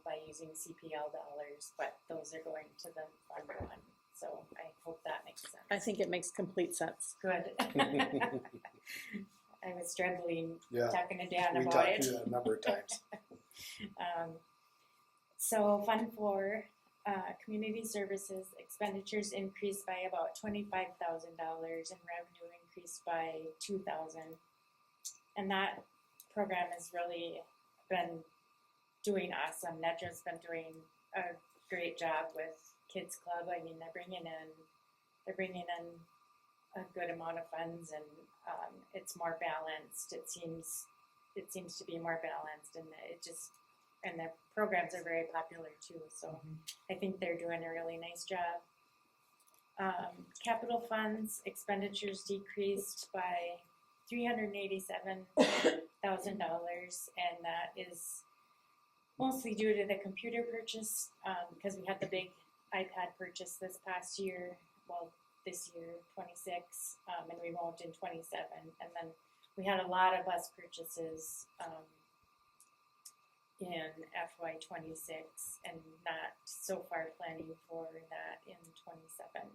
by using CPL dollars, but those are going to the Fund 1. So I hope that makes sense. I think it makes complete sense. Good. I was struggling Yeah, talking to Dan we about talked it. through that a number of times. So Fund 4, community services expenditures increased by about $25,000 and revenue increased by $2,000. And that program has really been doing awesome. Netra's been doing a great job with Kids Club. I mean, they're bringing in a good amount of funds, and it's more balanced. It seems to be more balanced, and their programs are very popular too. So I think they're doing a really nice job. Capital funds expenditures decreased by $387,000, and that is mostly due to the computer purchase, because we had the big iPad purchase this past year. Well, this year, 26, and we won't in 27. And then we had a lot of bus purchases in FY 26, and not so far planning for that in 27.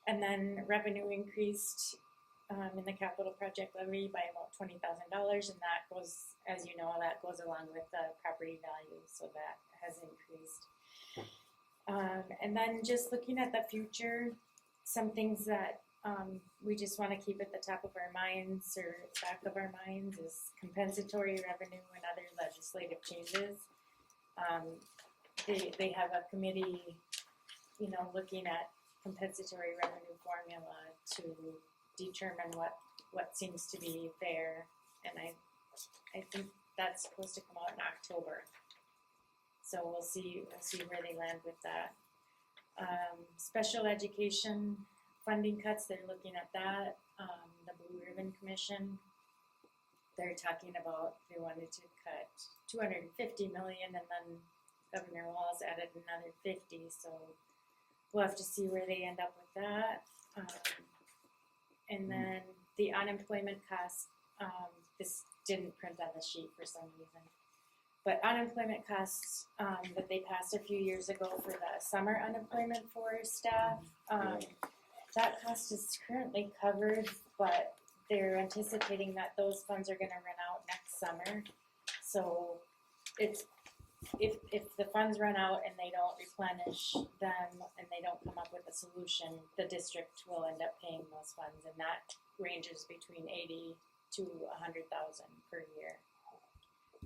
And then revenue increased in the capital project levy by about $20,000, and that goes, as you know, that goes along with the property value, so that has increased. And then just looking at the future, some things that we just want to keep at the top of our minds or back of our minds is compensatory revenue and other legislative changes. They have a committee, looking at compensatory revenue formula to determine what seems to be fair, and I think that's supposed to come out in October. So we'll see where they land with that. Special education funding cuts, they're looking at that. The Blue Ribbon Commission, they're talking about, they wanted to cut $250 million, and then Governor Walz added another 50. So we'll have to see where they end up with that. And then the unemployment costs, this didn't print on the sheet for some reason, but unemployment costs that they passed a few years ago for the summer unemployment for staff, that cost is currently covered, but they're anticipating that those funds are gonna run out next summer. So if the funds run out and they don't replenish them and they don't come up with a solution, the district will end up paying those funds, and that ranges between 80 to 100,000 per year.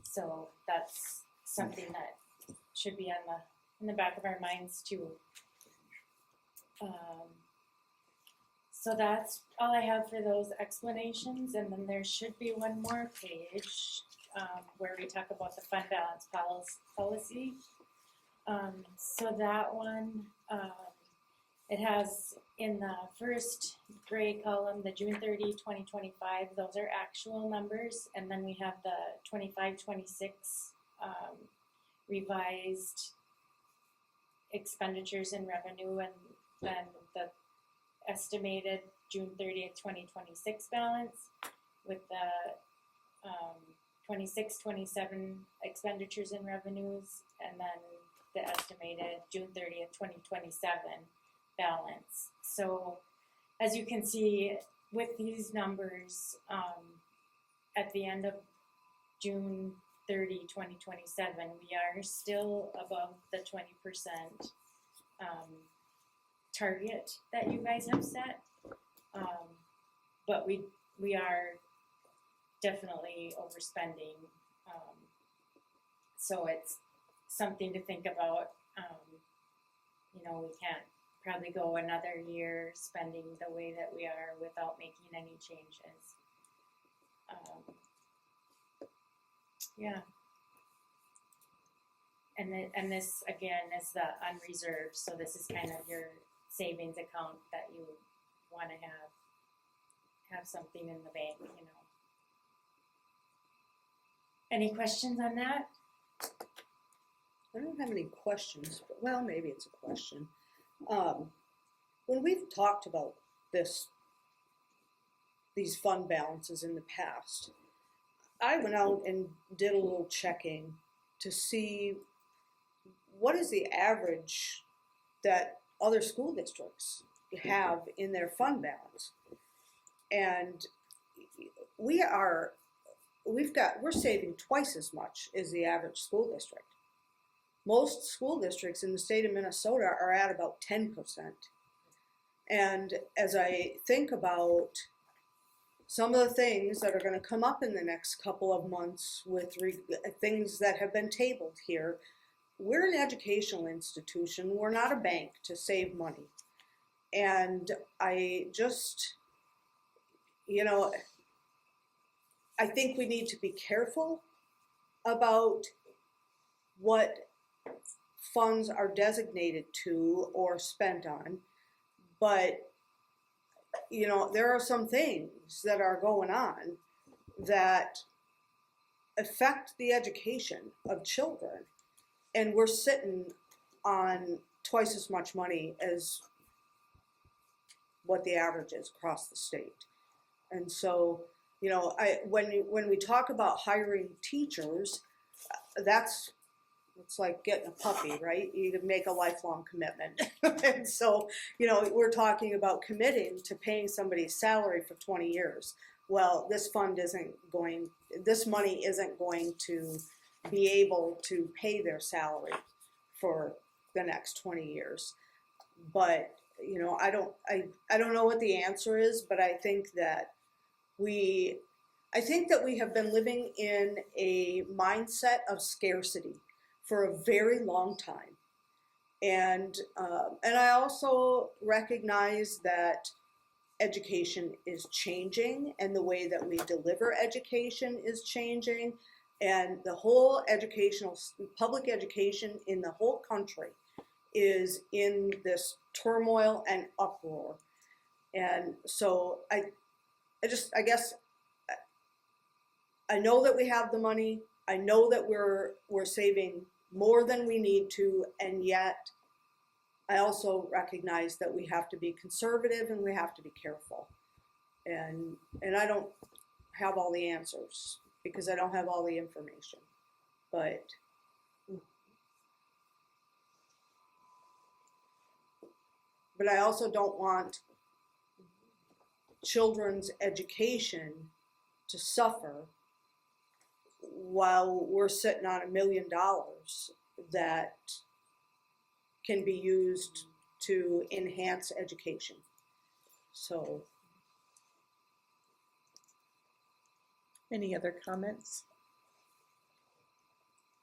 So that's something that should be in the back of our minds too. So that's all I have for those explanations, and then there should be one more page, where we talk about the fund balance policy. So that one, it has in the first gray column, the June 30, 2025, those are actual numbers, and then we have the 25, 26 revised expenditures and revenue, and then the estimated June 30th, 2026 balance with the 26, 27 expenditures and revenues, and then the estimated June 30th, 2027 balance. So as you can see with these numbers, at the end of June 30, 2027, we are still above the 20% target that you guys have set. But we are definitely overspending. So it's something to think about. You know, we can't probably go another year spending the way that we are without making any changes. Yeah. And this again is the unreserved, so this is kind of your savings account that you want to have something in the bank, you know. Any questions on that? I don't have any questions, but well, maybe it's a question. When we've talked about these fund balances in the past, I went out and did a little checking to see what is the average that other school districts have in their fund balance. And we're saving twice as much as the average school district. Most school districts in the state of Minnesota are at about 10%. And as I think about some of the things that are going to come up in the next couple of months with things that have been tabled here, we're an educational institution. We're not a bank to save money. And I just, you know, I think we need to be careful about what funds are designated to or spent on. But, you know, there are some things that are going on that affect the education of children. And we're sitting on twice as much money as what the average is across the state. And so, you know, when we talk about hiring teachers, it's like getting a puppy, right? You can make a lifelong commitment. And so, you know, we're talking about committing to paying somebody's salary for 20 years. Well, this money isn't going to be able to pay their salary for the next 20 years. But, you know, I don't know what the answer is, but I think that we have been living in a mindset of scarcity for a very long time. And I also recognize that education is changing and the way that we deliver education is changing, and the whole public education in the whole country is in this turmoil and uproar. And so I guess I know that we have the money. I know that we're saving more than we need to, and yet I also recognize that we have to be conservative and we have to be careful. And I don't have all the answers because I don't have all the information. But I also don't want children's education to suffer while we're sitting on $1 million that can be used to enhance education. So, Any other comments?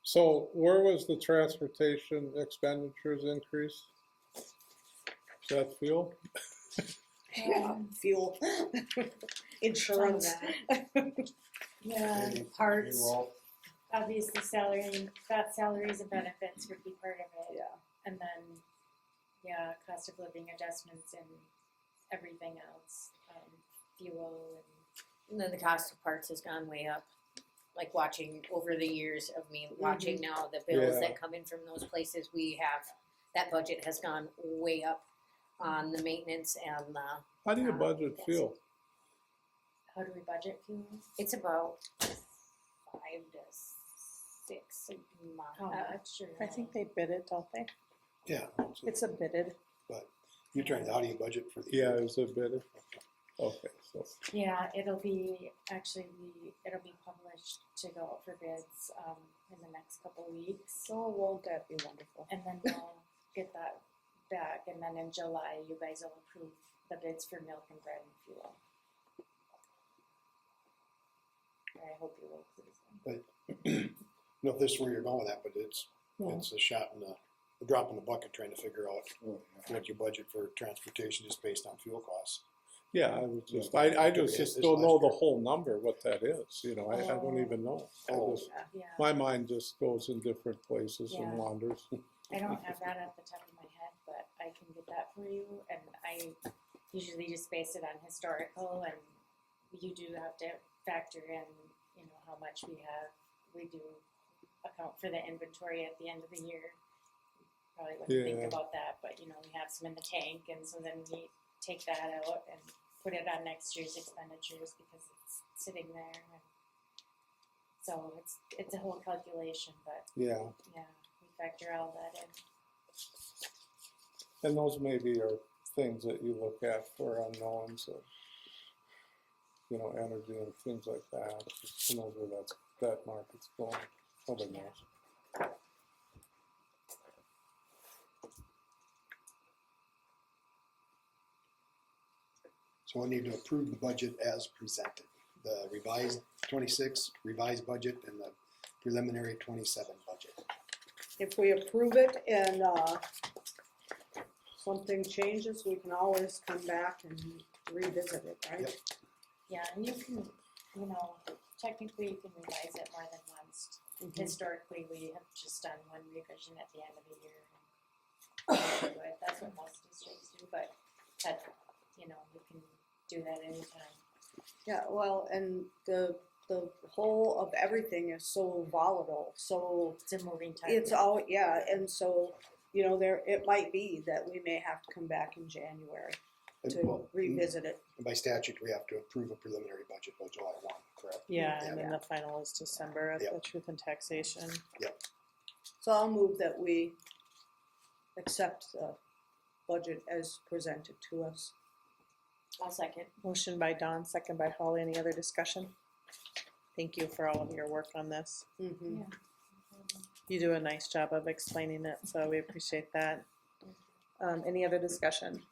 So where was the transportation expenditures increase? Is that fuel? Yeah, fuel, insurance. Yeah, Any- parts, Payroll. obviously salaries and benefits would be part of it. Yeah. And then, yeah, cost of living adjustments and everything else, fuel And then the cost of parts has gone way up. Like watching over the years of me watching now the bills Yeah. that come in from those places, we have, that budget has gone way up on the maintenance and the, How do you budget fuel? how do we budget fuel? it's about 5 to 6 a How month. much or? I think they bid it, don't they? Yeah. so It's a bidded. You're trying, how do you budget for the Yeah, year? is it better? Okay, so, Yeah, it'll be published to go out for bids, in the next couple weeks. Oh, won't that be wonderful? And then we'll get that back, and then in July, you guys will approve the bids for milk and bread and fuel. I hope you will, please. I don't know if this is where you're going with that, but it's a shot in a drop in the bucket trying to figure out what you budget for transportation just based on fuel costs. yeah, I was just, Yeah. I just This don't know last the year. whole number, what that is, you know, I don't even know. I Oh. just- Yeah, My mind just goes in different places and Yeah. wanders. I don't have that at the top of my head, but I can get that for you, and I usually just base it on historical, and you do have to factor in, you know, how much we have. We do account for the inventory at the end of the year. Probably wouldn't Yeah. think about that, but you know, we have some in the tank, and so then we take that out and put it on next year's expenditures because it's sitting there. And so it's a whole calculation, but Yeah, yeah, we factor all that in. and those maybe are things that you look at for unknowns of, you know, energy and things like that. Who knows where that market's going, nobody knows. So I need to approve the budget as presented. The revised 26 revised budget and the preliminary 27 budget. If we approve it and, something changes, we can always come back and revisit it, right? Yep. Yeah, and you can, you know, technically you can revise it more than once. Historically, we have just done one revision at the end of the year. But that's what most districts do, but that, you know, you can do that anytime. Yeah, well, and the whole of everything is so volatile, so It's a moving target. it's all, yeah, and so, you know, it might be that we may have to come back in January And, to well, revisit it. by statute, we have to approve a preliminary budget by July 1, correct? Yeah, and then Yeah. the final is December at Yep. the truth and taxation. So I'll move that we accept the budget as presented to us. I'll second. Motion by Dawn, second by Holly. Any other discussion? Thank you for all of your work on this. Mm-hmm. Yeah. You do a nice job of explaining it, so we appreciate that. Any other discussion?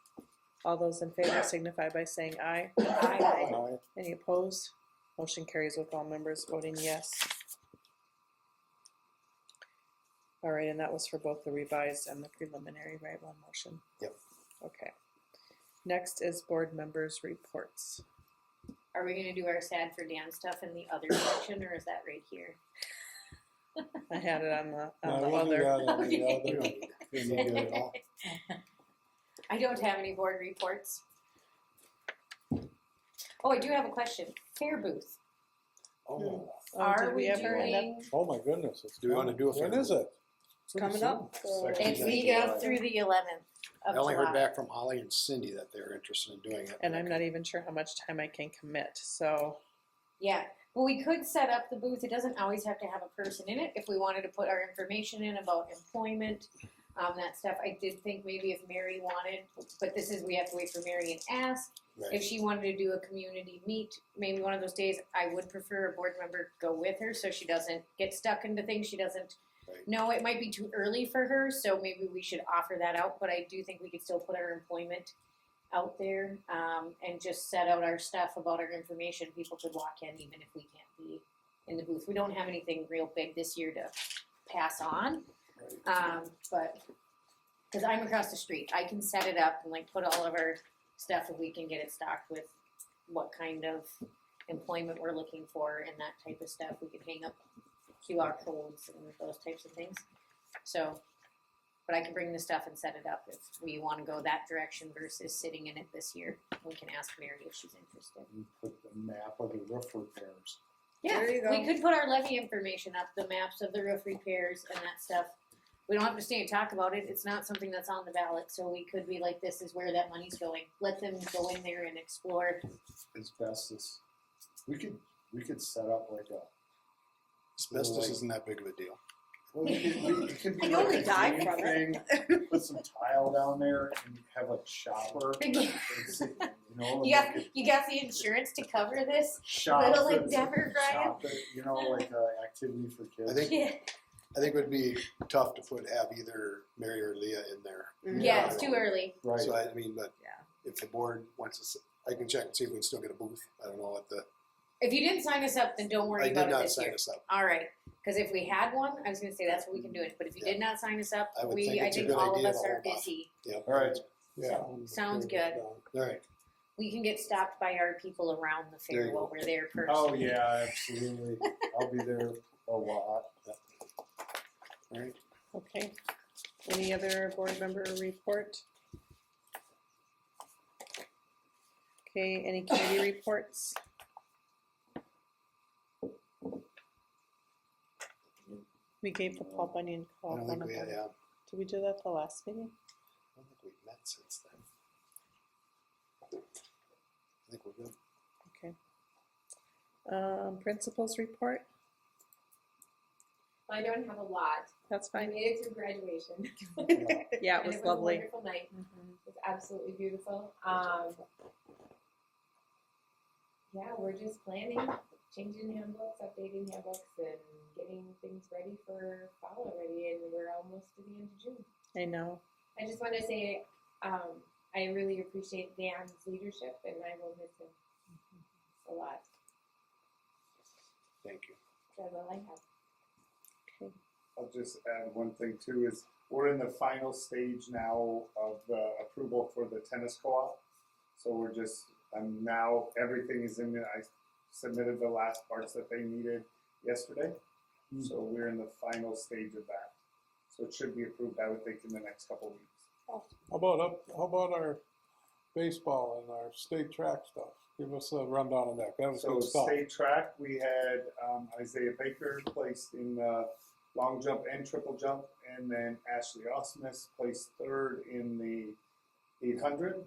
All those in favor signify by saying aye. Aye. Any opposed? Motion carries with all members voting yes. All right, and that was for both the revised and the preliminary, right, one motion? Yep. Okay. Next is board members' reports. Are we gonna do our sad for Dan stuff in the other section, or is that right here? I had it on the No, we'll do other. that on the Okay. We don't other. need it. We don't need it at all. I don't have any board reports. Oh, I do have a question. Fair booth. Oh, Oh, Are did we ever end up? doing? Oh my goodness, it's Do we wanna do a When fair is it? It's coming up. It's week out through the 11th I of only heard July. back from Holly and Cindy that they're interested in doing it. And I'm not even sure how much time I can commit, so. Yeah, well, we could set up the booth. It doesn't always have to have a person in it. If we wanted to put our information in about employment, that stuff. I did think maybe if Mary wanted, but this is, we have to wait for Mary and ask. If Right. she wanted to do a community meet, maybe one of those days, I would prefer a board member go with her so she doesn't get stuck into things she doesn't Right. know. It might be too early for her, so maybe we should offer that out, but I do think we could still put our employment out there, and just set out our stuff about our information. People could walk in even if we can't be in the booth. We don't have anything real big this year to pass on. Right. But, cause I'm across the street, I can set it up and like put all of our stuff, if we can get it stocked with what kind of employment we're looking for and that type of stuff. We can hang up QR codes and those types of things. So, but I can bring the stuff and set it up if we want to go that direction versus sitting in it this year. We can ask Mary if she's interested. You put the map of the roof repairs. Yeah, There you go. we could put our levy information up, the maps of the roof repairs and that stuff. We don't have to stay and talk about it. It's not something that's on the ballot, so we could be like, this is where that money's going. Let them go in there and explore. Asbestos. We could set up like a. Asbestos isn't that big of a deal. Well, it could be You like only a die green from it. thing, put some tile down there and have like a shower. You You got the insurance to cover this shop little it, endeavor, Brian? shop it, like a activity for kids. I think Yeah. it would be tough to have either Mary or Leah in there. Yeah, it's too early. Right. So I mean, but Yeah. if the board wants to, I can check and see if we can still get a booth. I don't know what the, If you didn't sign us up, then don't worry I about did it not this sign year. us up. All right, because if we had one, I was going to say that's what we can do it. But if you Yeah. did not sign us up, I would think I it's a think good all of idea us to are hold off. busy. Yep. All right. Yeah. Sounds good. All right. We can get stopped by our people around the There fair you while go. we're there first. Oh yeah, absolutely. I'll be there a lot. All right. Okay. Any other board member report? Okay, any committee reports? We gave the Paul Bunyan I call. don't one think of we had, them. yeah. Did we do that the last meeting? I don't think we've met since then. I think we're good. Okay. Principals report? I don't have a lot. That's I fine. made it through graduation. Yeah, it And was it was lovely. a wonderful night. Mhm. It was absolutely beautiful. Yeah, we're just planning, changing handbooks, updating handbooks, and getting things ready for fall already, and we're almost to the end of June. I know. I just want to say, I really appreciate Dan's leadership, and I will miss him a lot. Thank you. That's all I have. Okay. I'll just add one thing too, is we're in the final stage now of the approval for the tennis co-op. So we're just, now everything is in there. I submitted the last parts that they needed yesterday. So we're in the final stage of that. So it should be approved, I would think, in the next couple of weeks. How about our baseball and our state track stuff? Give us a rundown on that. That was So good stuff. state track, we had Isaiah Baker placed in long jump and triple jump, and then Ashley Osmus placed third in the 800.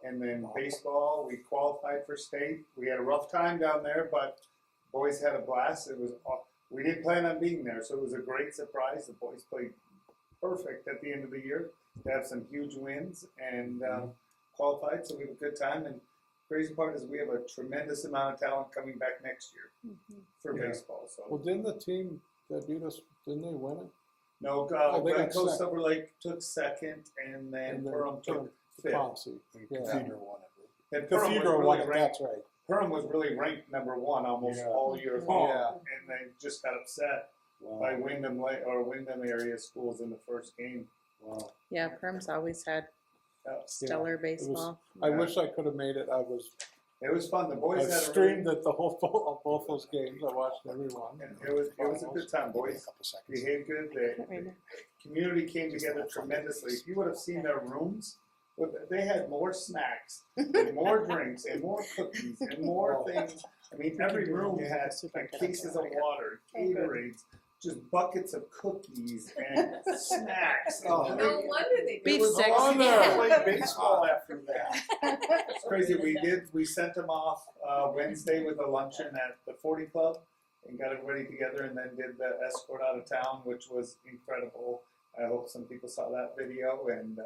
And then baseball, we qualified for state. We had a rough time down there, but boys had a blast. It was we didn't plan on being there, so it was a great surprise. The boys played perfect at the end of the year. They have some huge wins and qualified, so we had a good time. And crazy part is we have a tremendous amount of talent coming back next year for Yeah. baseball. So Well, didn't the team that beat us, didn't they win it? no, they Glen got Coast second. Silver Lake took second, and then And then Perham took fifth. Ponce. Yeah. Cathedral won it. And Perham was Cathedral really won it, ranked. that's right. Perham was really ranked number one almost Yeah. all year long, Yeah. and they just got upset by Wyndham area schools in the first game. Wow. Yeah, Perm's always had stellar baseball. I wish I could have made it. It was fun. The I boys had a streamed really, it the whole both those games. I watched every one. and it was a good time. Give me a Boys couple seconds. behaved good. The community came together tremendously. If you would have seen their rooms, they had more snacks, and more drinks, and more cookies, and more things. I mean, every room had like cases of water, Gatorades, just buckets of cookies and snacks. Oh. No wonder they Beef It was sticks. on there. there. Played baseball after that. It's crazy. We sent them off Wednesday with a luncheon at the 40 Club and got everybody together, and then did the escort out of town, which was incredible. I hope some people saw that video, and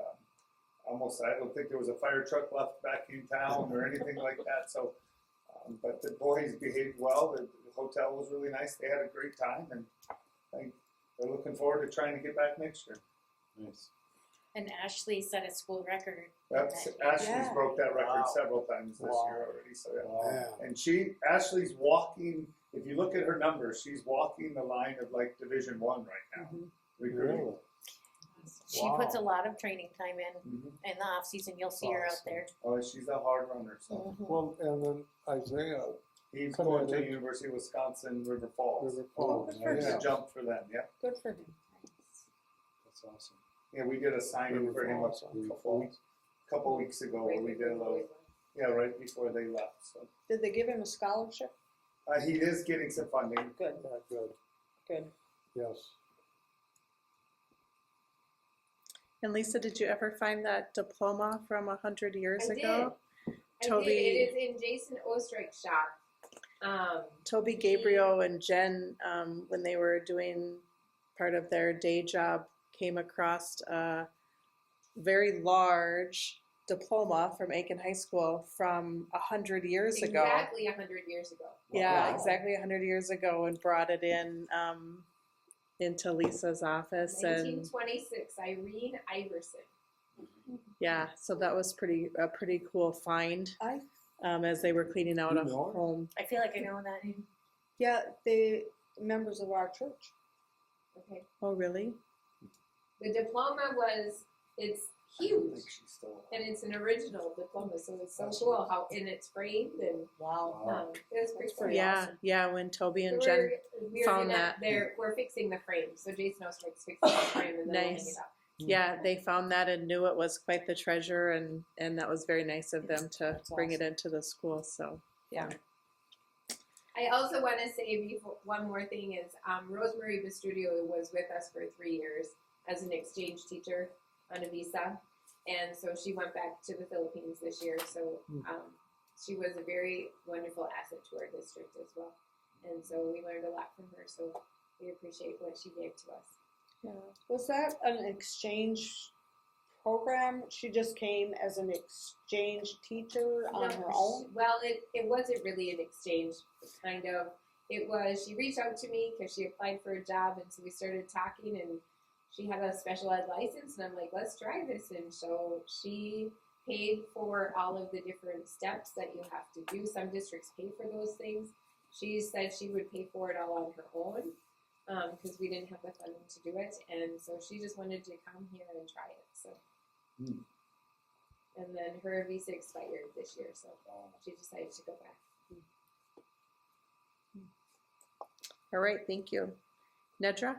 I don't think there was a fire truck left back in town or anything like that. So, but the boys behaved well. The hotel was really nice. They had a great time, and they're looking forward to trying to get back next year. Nice. And Ashley set a school record. That's that Ashley's Yeah. broke that record Wow. several times this Wow. year already. So yeah. Yeah. And Ashley's walking. If you look at her numbers, she's walking the line of like Division I right now. Recruiting. Really? She puts a lot of training time Mhm. in the off season. You'll see her out Awesome. there. Oh, she's a hard runner, so. Mhm. Well, and then Isaiah, He's Come going on, to Nick. University of Wisconsin, River Falls. River Oh, Falls, good for It's yeah, a jump for them, yeah. Good for him. that's awesome. Yeah, we did a signing River for him Falls, a River couple weeks ago where we did a little, yeah, right before they left, so. Did they give him a scholarship? He is getting some funding. Good, Yeah, good, good. yes. And Lisa, did you ever find that diploma from 100 years I ago? I Toby- did. It is in Jason Ostrike's shop. Toby Gabriel and Jen, when they were doing part of their day job, came across a very large diploma from Aiken High School from 100 years ago. Exactly 100 years ago. Yeah, Wow. exactly 100 years ago, and brought it in into Lisa's office, and 1926, Irene Iverson. yeah, so that was a pretty cool find. As they were cleaning out You a know her? home. I feel like I know that name. Yeah, they members of our church. Okay. Oh, really? The diploma it's I don't huge. think she's still. And it's an original diploma, so it's so cool how and it's framed and Wow. it's pretty cool. Yeah, yeah. When Toby and Jen we're found gonna, that. we're fixing the frame, so Jason Ostrike's fixing the frame and then we'll hang Nice. it up. Yeah, they found that and knew it was quite the treasure, and that was very nice of them to That's bring it into the school. So yeah, I also want to say one more thing is Rosemary Bestudio was with us for 3 years as an exchange teacher on a visa, and so she went back to the Philippines this year. So she was a very wonderful asset to our district as well, and so we learned a lot from her. So we appreciate what she gave to us. yeah. Was that an exchange program? She just came as an exchange teacher on No, her own? Well, it wasn't really an exchange, kind of. It was, she reached out to me because she applied for a job, and so we started talking, and she had a special ed license, and I'm like, let's try this. And so she paid for all of the different steps that you have to do. Some districts pay for those things. She said she would pay for it all on her own because we didn't have the funding to do it, and so she just wanted to come here and try it. So. And then her visa expired this year, so she decided to go back. All right, thank you, Nedra.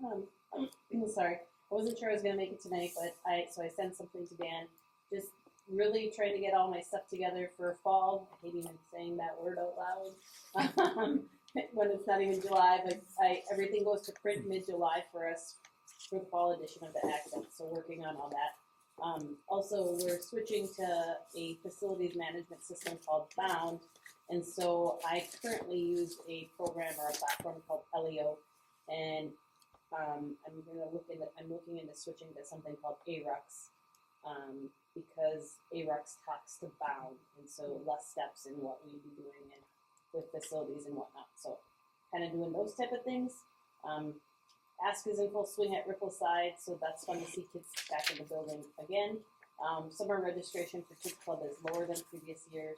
I'm sorry, I wasn't sure I was gonna make it tonight, but I sent something to Dan. Just really trying to get all my stuff together for fall. I hate even saying that word out loud when it's not even July. But everything goes to print mid-July for us for the fall edition of the Accent. So working on all that. Also, we're switching to a facilities management system called Bound, and so I currently use a program or a platform called Elio, and I'm looking into switching to something called ARUX, because ARUX talks to Bound, and so less steps in what we'd be doing and with facilities and whatnot. So, kind of doing those type of things. Ask is in full swing at Rippleside, so that's fun to see kids back in the building again. Summer registration for Kids Club is lower than previous years,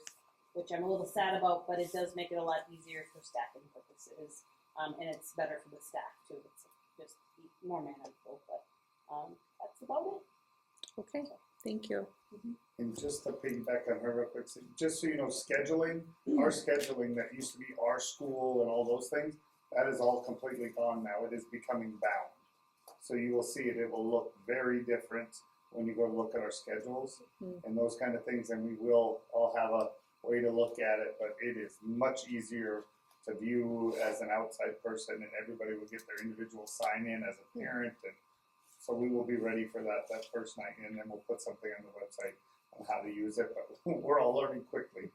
which I'm a little sad about, but it does make it a lot easier for staffing purposes, and it's better for the staff too. It's just more manageable, but that's about it. Okay, thank you. And just to piggyback on her real quick, so just so you know, scheduling, our scheduling that used to be our school and all those things, that is all completely gone now. It is becoming Bound. So you will see it. It will look very different when you go look at our schedules and those kind of things. And we will all have a way to look at it, but it is much easier to view as an outside person, and everybody will get their individual sign in as a parent. And so we will be ready for that first night, and then we'll put something on the website on how to use it. But we're all learning quickly.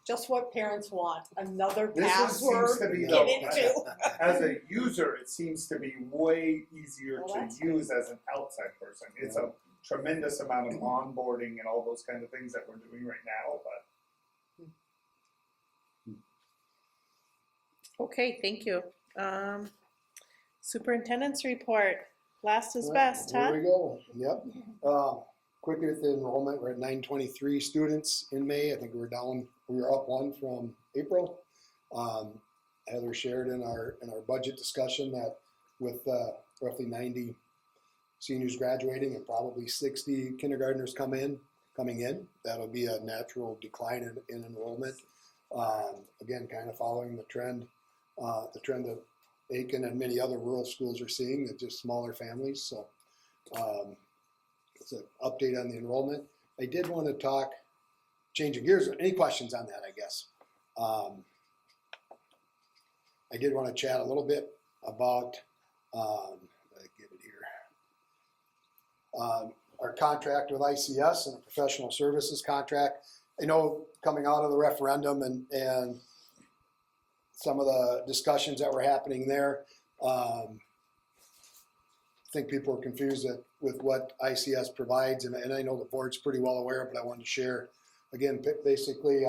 Just what parents want, another This one password seems to be to get the, into. as a user, it seems to be way easier Well, to that's use as an outside person. It's a tremendous amount of onboarding and all those kind of things that we're doing right now, but Okay, thank you. Superintendent's report. Last is Well, best, Here huh? we go, yep. Quickly with the enrollment, we're at 923 students in May. I think we were up one from April. Heather shared in our budget discussion that with roughly 90 seniors graduating and probably 60 kindergartners coming in. That'll be a natural decline in enrollment. Again, kind of following the trend that Aiken and many other rural schools are seeing, that just smaller families. So it's an update on the enrollment. I did want to talk, changing gears, any questions on that, I guess. I did want to chat a little bit about, get it here, our contract with ICS and a professional services contract. I know coming out of the referendum and some of the discussions that were happening there, I think people are confused with what ICS provides, and I know the board's pretty well aware, but I wanted to share, again, basically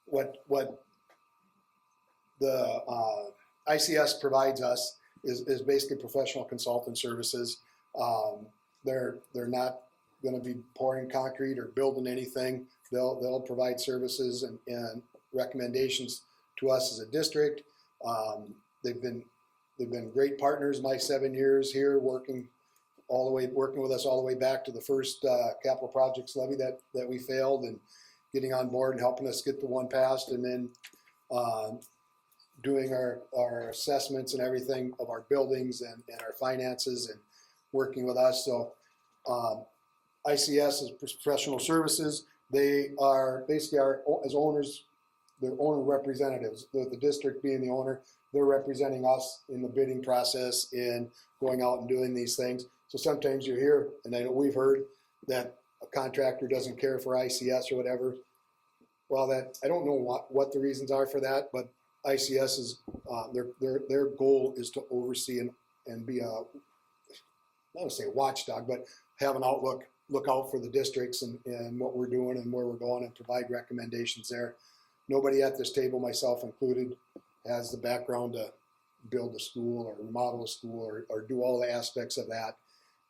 what the ICS provides us is basically professional consultant services. They're not going to be pouring concrete or building anything. They'll provide services and recommendations to us as a district. They've been great partners my 7 years here, working with us all the way back to the first capital projects levy that we failed, and getting on board and helping us get the one passed, and then doing our assessments and everything of our buildings and our finances, and working with us. So ICS is professional services. They are basically as owners, they're owner representatives. The district being the owner, they're representing us in the bidding process, in going out and doing these things. So sometimes you hear, and I know we've heard, that a contractor doesn't care for ICS or whatever. Well, I don't know what the reasons are for that, but ICS is their goal is to oversee and be I don't want to say a watchdog, but have an look out for the districts and what we're doing and where we're going, and provide recommendations there. Nobody at this table, myself included, has the background to build a school or remodel a school or do all the aspects of that.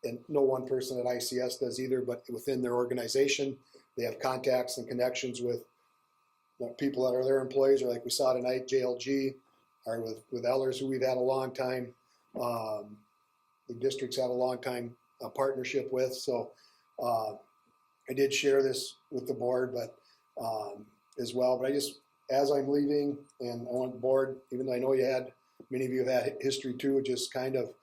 And no one person at ICS does either, but within their organization, they have contacts and connections with people that are their employees, or like we saw tonight, JLG, or with Ellers, who we've had a long time, the district's had a long time partnership with. So I did share this with the board, but as well. But as I'm leaving, and I want the board, even though I know many of you have had history too, just kind of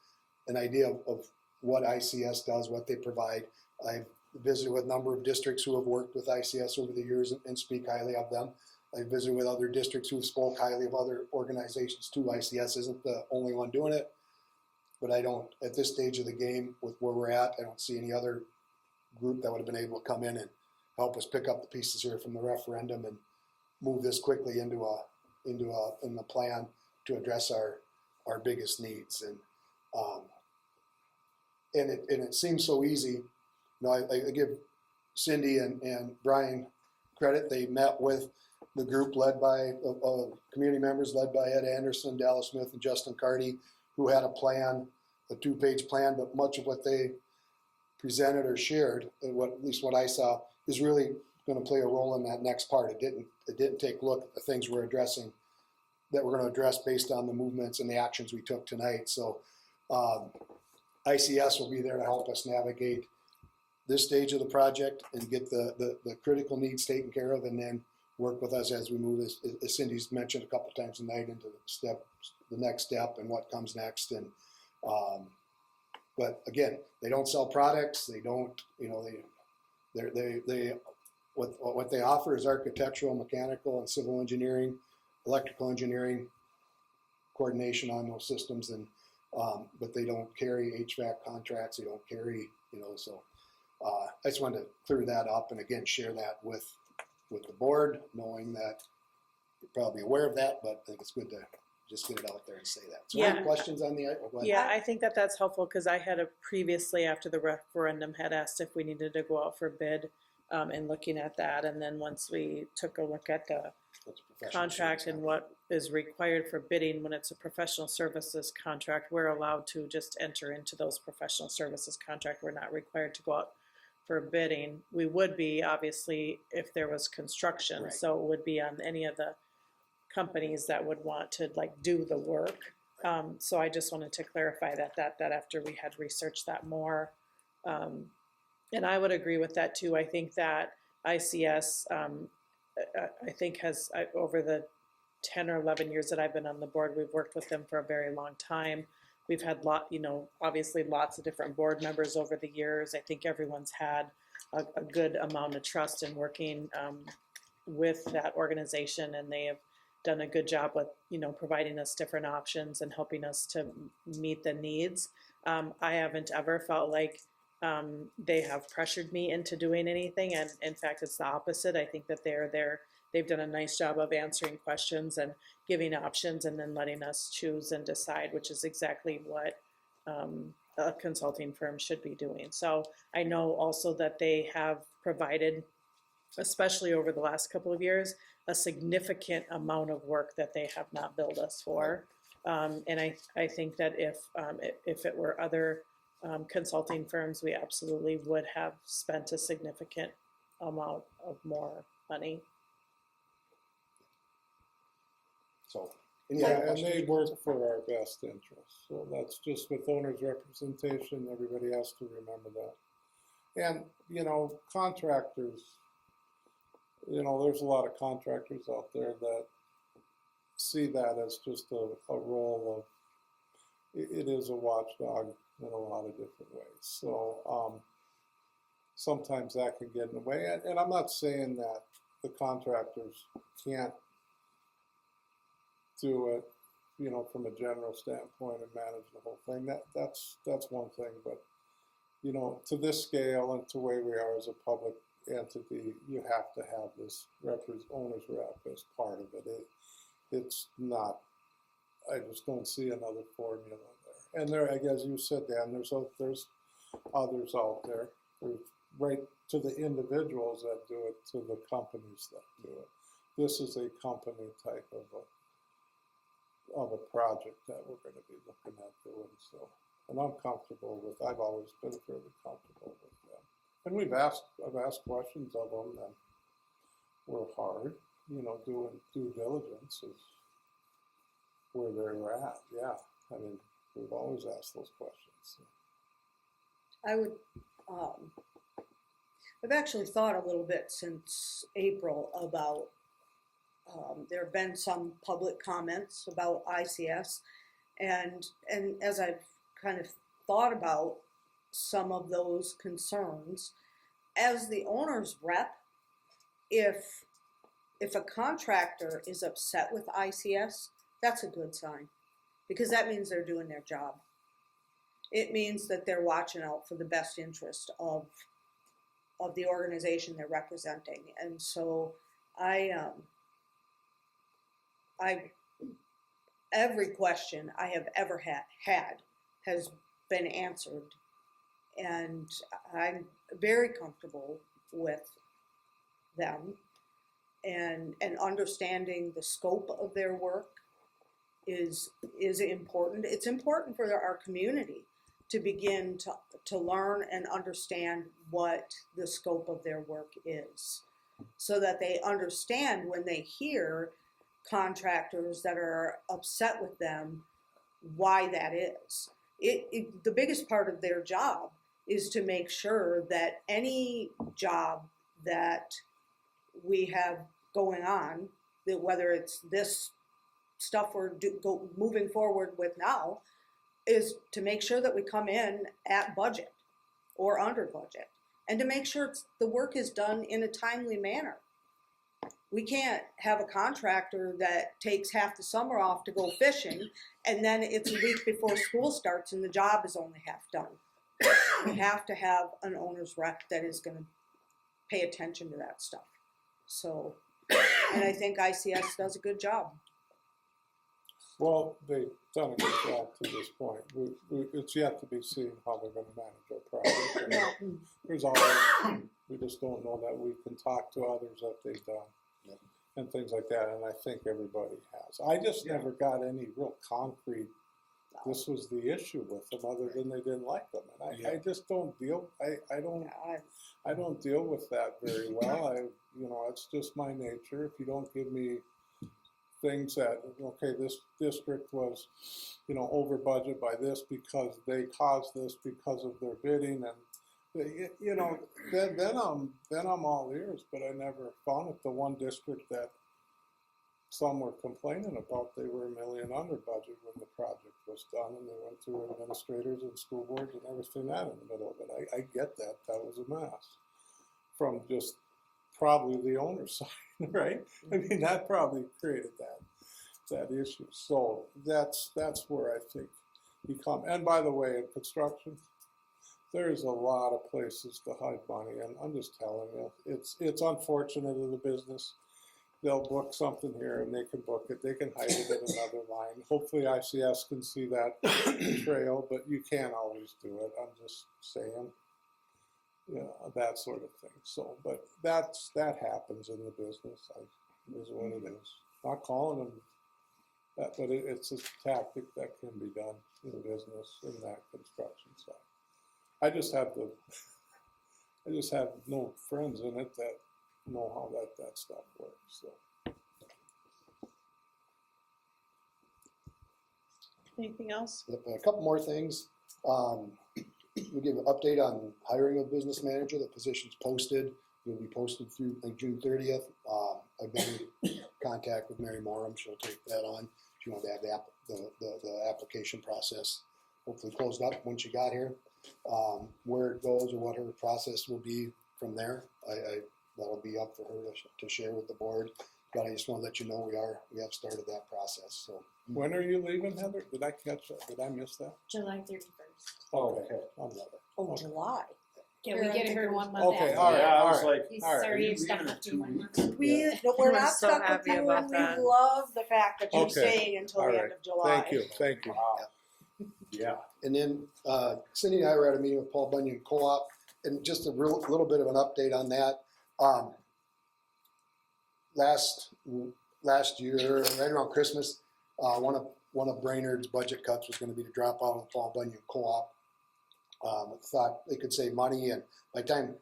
an idea of what ICS does, what they provide. I've visited with a number of districts who have worked with ICS over the years and speak highly of them. I've visited with other districts who have spoke highly of other organizations too. ICS isn't the only one doing it, but I don't, at this stage of the game with where we're at, I don't see any other group that would have been able to come in and help us pick up the pieces here from the referendum and move this quickly into a plan to address our biggest needs. And it seems so easy. You know, I give Cindy and Brian credit. They met with the group led by community members led by Ed Anderson, Dallas Smith, and Justin Carty, who had a plan, a 2-page plan, but much of what they presented or shared, and at least what I saw, is really going to play a role in that next part. It didn't take a look at the things we're addressing that we're going to address based on the movements and the actions we took tonight. So ICS will be there to help us navigate this stage of the project and get the critical needs taken care of, and then work with us as we move, as Cindy's mentioned a couple times tonight, into the next step and what comes next. And but again, they don't sell products. They don't, what they offer is architectural, mechanical, and civil engineering, electrical engineering, coordination on those systems, and but they don't carry HVAC contracts. They don't carry, so I just wanted to clear that up, and again, share that with the board, knowing that you're probably aware of that, but I think it's good to just get it out there and say that. So any questions on the, go ahead. Yeah, I think that's helpful, because I had previously, after the referendum, had asked if we needed to go out for bid, and looking at that. And then once we took a look at the contract and what is required for bidding, when it's a professional services contract, we're allowed to just enter into those professional services contract. We're not required to go out for bidding. We would be, obviously, if there was construction. Right. So it would be on any of the companies that would want to do the work. So I just wanted to clarify that after we had researched that more. And I would agree with that too. I think that ICS, I think over the 10 or 11 years that I've been on the board, we've worked with them for a very long time. We've had obviously lots of different board members over the years. I think everyone's had a good amount of trust in working with that organization, and they have done a good job with, providing us different options and helping us to meet the needs. I haven't ever felt like they have pressured me into doing anything, and in fact, it's the opposite. I think that they've done a nice job of answering questions and giving options and then letting us choose and decide, which is exactly what a consulting firm should be doing. So I know also that they have provided, especially over the last couple of years, a significant amount of work that they have not billed us for. And I think that if it were other consulting firms, we absolutely would have spent a significant amount of more money. So, any Yeah, other and questions? they work for our best interests. So that's just with owners' representation, everybody has to remember that. And, contractors, there's a lot of contractors out there that see that as just a role of, it is a watchdog in a lot of different ways. So sometimes that can get in the way. And I'm not saying that the contractors can't do it, from a general standpoint and manage the whole thing. That's one thing. But, to this scale and to where we are as a public entity, you have to have this owner's rep as part of it. It's not, I just don't see another formula there. And there, I guess you said, Dan, there's others out there. There's right to the individuals that do it, to the companies that do it. This is a company type of a project that we're going to be looking at doing. So, and I'm comfortable with. I've always been fairly comfortable with them. And I've asked questions of them that were hard. Doing due diligence is where they're at. Yeah, I mean, we've always asked those questions. I would, I've actually thought a little bit since April about, there have been some public comments about ICS, and as I've kind of thought about some of those concerns, as the owner's rep, if a contractor is upset with ICS, that's a good sign, because that means they're doing their job. It means that they're watching out for the best interest of the organization they're representing. And so every question I have ever had has been answered, and I'm very comfortable with them, and understanding the scope of their work is important. It's important for our community to begin to learn and understand what the scope of their work is, so that they understand when they hear contractors that are upset with them, why that is. The biggest part of their job is to make sure that any job that we have going on, that whether it's this stuff we're moving forward with now, is to make sure that we come in at budget or under budget, and to make sure the work is done in a timely manner. We can't have a contractor that takes half the summer off to go fishing, and then it's a week before school starts and the job is only half done. We have to have an owner's rep that is going to pay attention to that stuff. So, and I think ICS does a good job. Well, they've done a good job to this point. It's yet to be seen how they're going to manage our project. And there's always, we just don't know that. We can talk to others that they've done and things like that, and I think everybody has. I just never got any real concrete, this was the issue with them, other than they didn't like them. And I just don't deal, I don't deal with that very well. It's just my nature. If you don't give me things that, okay, this district was, over budget by this because they caused this because of their bidding, and then I'm all ears. But I never found it. The one district that some were complaining about, they were $1 million under budget when the project was done, and they went through administrators and school boards and everything that in the middle of it. I get that. That was a mess from just probably the owner's side, right? I mean, that probably created that issue. So that's where I think you come. And by the way, in construction, there's a lot of places to hide money, and I'm just telling you, it's unfortunate in the business. They'll book something here and they can book it. They can hide it in another line. Hopefully ICS can see that trail, but you can't always do it. I'm just saying, that sort of thing. So, but that happens in the business. Is what it is. Not calling them that, but it's a tactic that can be done in business in that construction side. I just have no friends in it that know how that stuff works. So. Anything else? A couple more things. We'll give an update on hiring a business manager. The position's posted. It'll be posted through June 30th. I've been in contact with Mary Morum. She'll take that on. She wanted to have the application process hopefully closed up when she got here. Where it goes or what her process will be from there, that'll be up for her to share with the board. But I just want to let you know we have started that process. So when are you leaving, Heather? Did I catch that? Did I miss that? July 31st. Oh, okay. Oh, Okay. July. Can we get her 1 month Okay, after? all right, Yeah, I was all right. like, He's all right. sorry, you you stuck leaving up in 2 months. We're We're not so stuck with happy you, about and that. we love the fact that you're Okay. staying until All the right. end of July. Thank you. wow. Yeah. And then Cindy and I were at a meeting with Paul Bunyan Co-op, and just a little bit of an update on that. Last year, right around Christmas, one of Brainerd's budget cuts was going to be to drop out of the Paul Bunyan Co-op. Thought they could save money, and by the time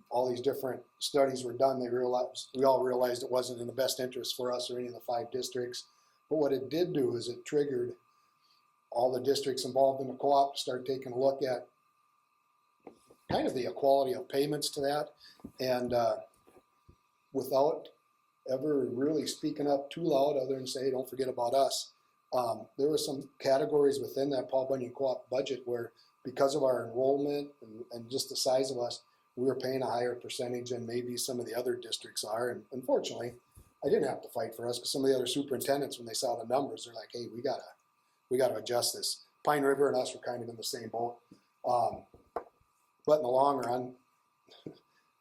all these different studies were done, we all realized it wasn't in the best interest for us or any of the 5 districts. But what it did do is it triggered all the districts involved in the co-op to start taking a look at kind of the equality of payments to that, and without ever really speaking up too loud other than say, don't forget about us. There were some categories within that Paul Bunyan Co-op budget where, because of our enrollment and just the size of us, we were paying a higher percentage than maybe some of the other districts are. And unfortunately, I didn't have to fight for us, because some of the other superintendents, when they saw the numbers, they're like, hey, we gotta adjust this. Pine River and us were kind of in the same boat. But in the long run,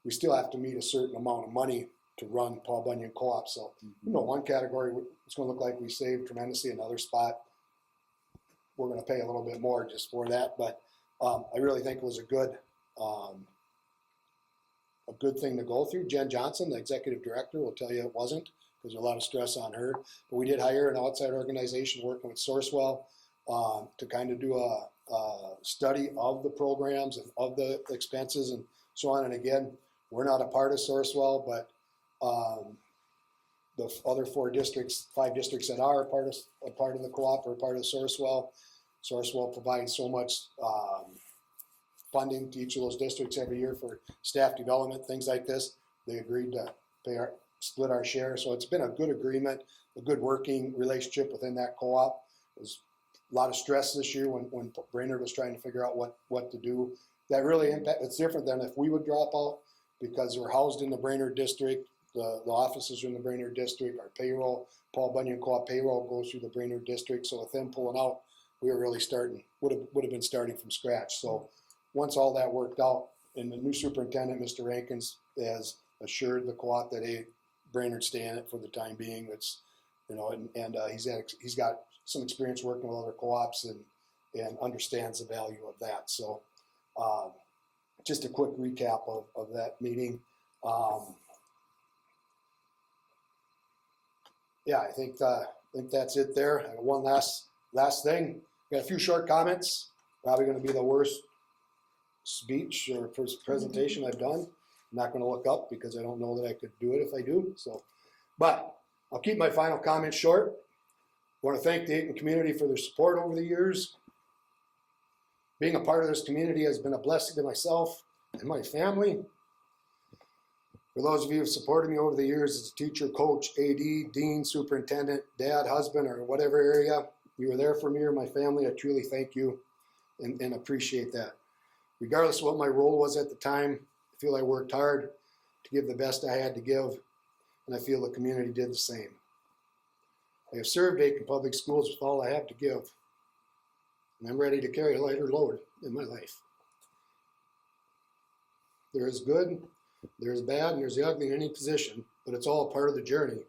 we still have to meet a certain amount of money to run Paul Bunyan Co-op. So, one category, it's going to look like we saved tremendously. Another spot, we're going to pay a little bit more just for that. But I really think it was a good thing to go through. Jen Johnson, the executive director, will tell you it wasn't, because there's a lot of stress on her. But we did hire an outside organization working with Sourcewell to kind of do a study of the programs and of the expenses and so on. And again, we're not a part of Sourcewell, but the other 5 districts that are a part of the co-op are part of Sourcewell. Sourcewell provides so much funding to each of those districts every year for staff development, things like this. They agreed to split our share. So it's been a good agreement, a good working relationship within that co-op. It was a lot of stress this year when Brainerd was trying to figure out what to do. That really it's different than if we would drop out, because we're housed in the Brainerd district. The offices are in the Brainerd district. Our payroll, Paul Bunyan Co-op payroll, goes through the Brainerd district. So with them pulling out, we were really would have been starting from scratch. So once all that worked out, and the new superintendent, Mr. Rankins, has assured the co-op that, hey, Brainerd stay in it for the time being. It's, and he's got some experience working with other co-ops and understands the value of that. So just a quick recap of that meeting. I think that's it there. I got one last thing. Got a few short comments. Probably going to be the worst speech or presentation I've done. I'm not going to look up because I don't know that I could do it if I do. So, but I'll keep my final comments short. I want to thank the Ayton community for their support over the years. Being a part of this community has been a blessing to myself and my family. For those of you who have supported me over the years as a teacher, coach, AD, dean, superintendent, dad, husband, or whatever area, you were there for me or my family. I truly thank you and appreciate that. Regardless of what my role was at the time, I feel I worked hard to give the best I had to give, and I feel the community did the same. I have served Aiken Public Schools with all I have to give, and I'm ready to carry a lighter load in my life. There is good, there's bad, and there's the ugly in any position, but it's all a part of the journey,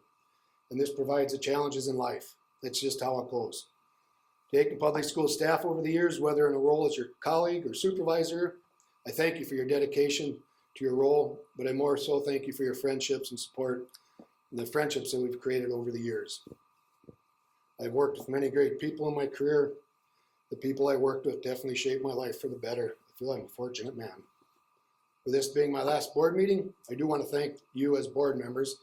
and this provides the challenges in life. That's just how it goes. To Aiken Public School staff over the years, whether in a role as your colleague or supervisor, I thank you for your dedication to your role, but I more so thank you for your friendships and support and the friendships that we've created over the years. I've worked with many great people in my career. The people I worked with definitely shaped my life for the better. I feel I'm a fortunate man. For this being my last board meeting, I do want to thank you as board members.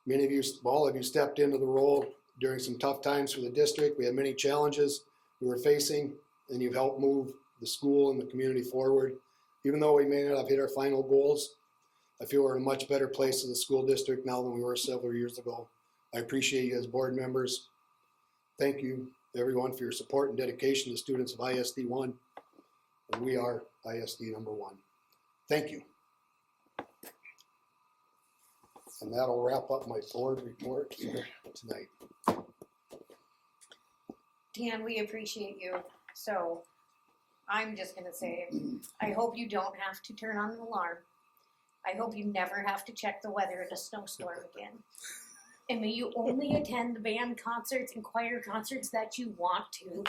Many of you, all of you stepped into the role during some tough times for the district. We had many challenges we were facing, and you've helped move the school and the community forward. Even though we may not have hit our final goals, I feel we're in a much better place as a school district now than we were several years ago. I appreciate you as board members. Thank you, everyone, for your support and dedication to students of ISD 1, and we are ISD number 1. Thank you. And that'll wrap up my board report for tonight. Dan, we appreciate you. So I'm just gonna say, I hope you don't have to turn on an alarm. I hope you never have to check the weather in a snowstorm again. And may you only attend the band concerts and choir concerts that you want to.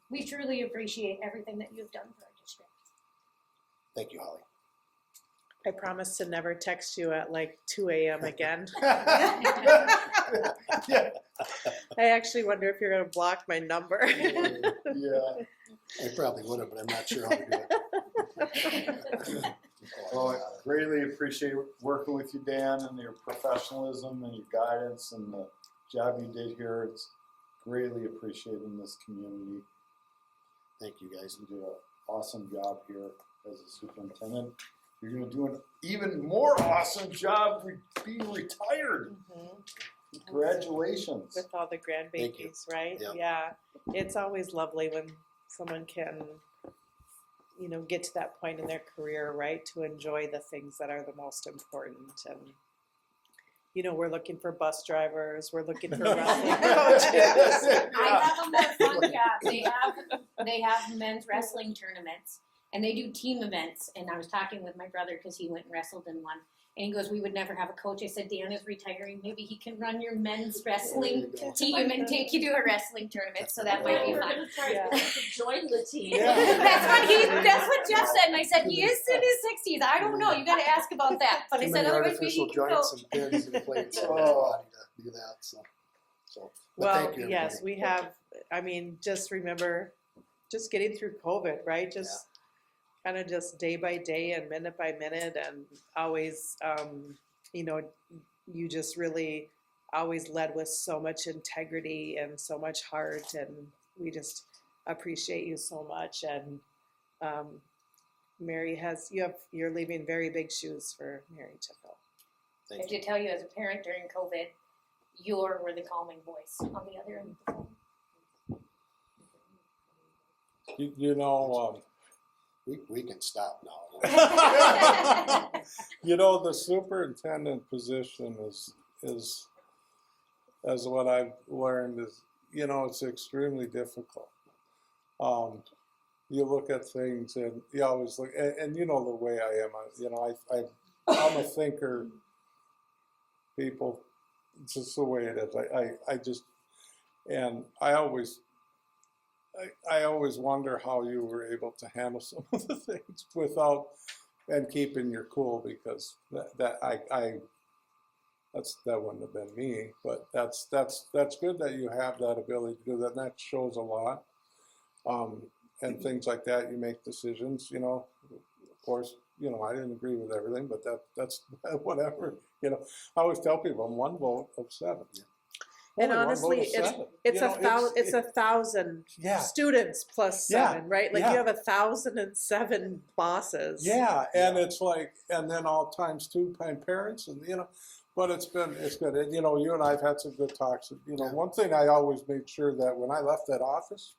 We truly appreciate everything that you've done for our district. Thank you, Holly. I promise to never text you at like 2 a.m. again. Yeah. I actually wonder if you're going to block my number. Yeah. I probably would have, but I'm not sure how to do it. Well, I greatly appreciate working with you, Dan, and your professionalism and your guidance and the job you did here. It's greatly appreciated in this community. Thank you, guys. You did an awesome job here as a superintendent. You're going to do an even more awesome job being retired. Congratulations. With all the Thank you. grandbabies, right? Yep. Yeah. It's always lovely when someone can, you know, get to that point in their career, right? To enjoy the things that are the most important. And, you know, we're looking for bus drivers. We're looking for wrestling coaches. I have a more fun job. They have men's wrestling tournaments and they do team events. And I was talking with my brother because he went and wrestled in one. And he goes, we would never have a coach. I said, Dan is retiring. Maybe he can run your men's wrestling team and take you to a wrestling tournament. So that might be fun. Yeah. Join the team. That's what Jeff said. And I said, he is in his 60s. I don't know. You got to ask about that. But I Too said, many otherwise maybe artificial he can joints coach. and pins and plates in my Oh. body to do that. So but Well, thank you, yes, everybody. we have, I mean, just remember, just getting through COVID, right? Just kind of just day by day and minute by minute and always, you know, you just really always led with so much integrity and so much heart, and we just appreciate you so much. And Mary you're leaving very big shoes for Mary to fill. I have to tell you, as a parent during COVID, you were the calming voice on the other end of the phone. You know, We can stop now. you know, the superintendent position is, as what I've learned is, you know, it's extremely difficult. You look at things and you always look, and you know the way I am. You know, I'm a thinker. People, it's just the way it is. I just, and I always wonder how you were able to handle some of the things without and keeping your cool, because that wouldn't have been me. But that's good that you have that ability to do that. And that shows a lot. And things like that, you make decisions. You know, of course, you know, I didn't agree with everything, but that's whatever, you know. I always tell people, I'm one vote of 7. And Only one vote honestly, of it's 7. it's You a know, thousand. It's 1,000 Yeah. students plus Yeah, 7, right? Like yeah. you have 1,007 bosses. Yeah, and it's like, and then all times 2 parents, and you know, but it's good. And, you know, you and I've had some good talks. You know, one thing I always made sure that when I left that office,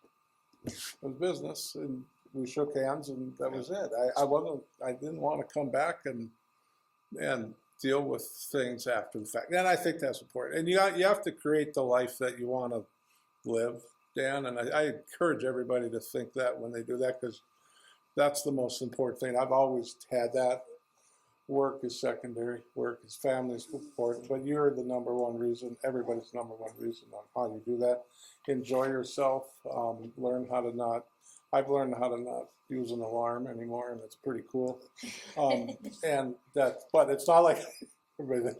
it was business, and we shook hands, and that was it. I didn't want to come back and deal with things after the fact. And I think that's important. And you have to create the life that you want to live, Dan. And I encourage everybody to think that when they do that, because that's the most important thing. I've always had that. Work is secondary. Work is family is important. But you're the number one reason, everybody's number one reason on how you do that. Enjoy yourself. Learn how to not, I've learned how to not use an alarm anymore, and it's pretty cool. And that, but it's not like everybody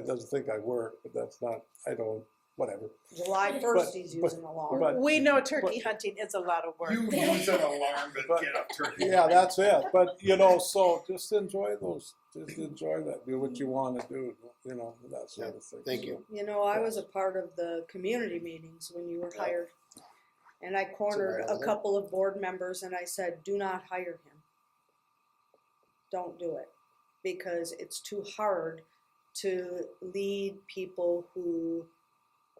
doesn't think I work, but that's not, I don't, whatever. July 1st, he's using an alarm. but- We know turkey hunting is a lot of work. You use an alarm to But- get up turkey. Yeah, that's it. But, you know, so just enjoy those, just enjoy that, do what you want to do, you know, that sort of thing. Thank you. You know, I was a part of the community meetings when you were hired. And I cornered a couple of board members and I said, do not hire him. Don't do it. Because it's too hard to lead people who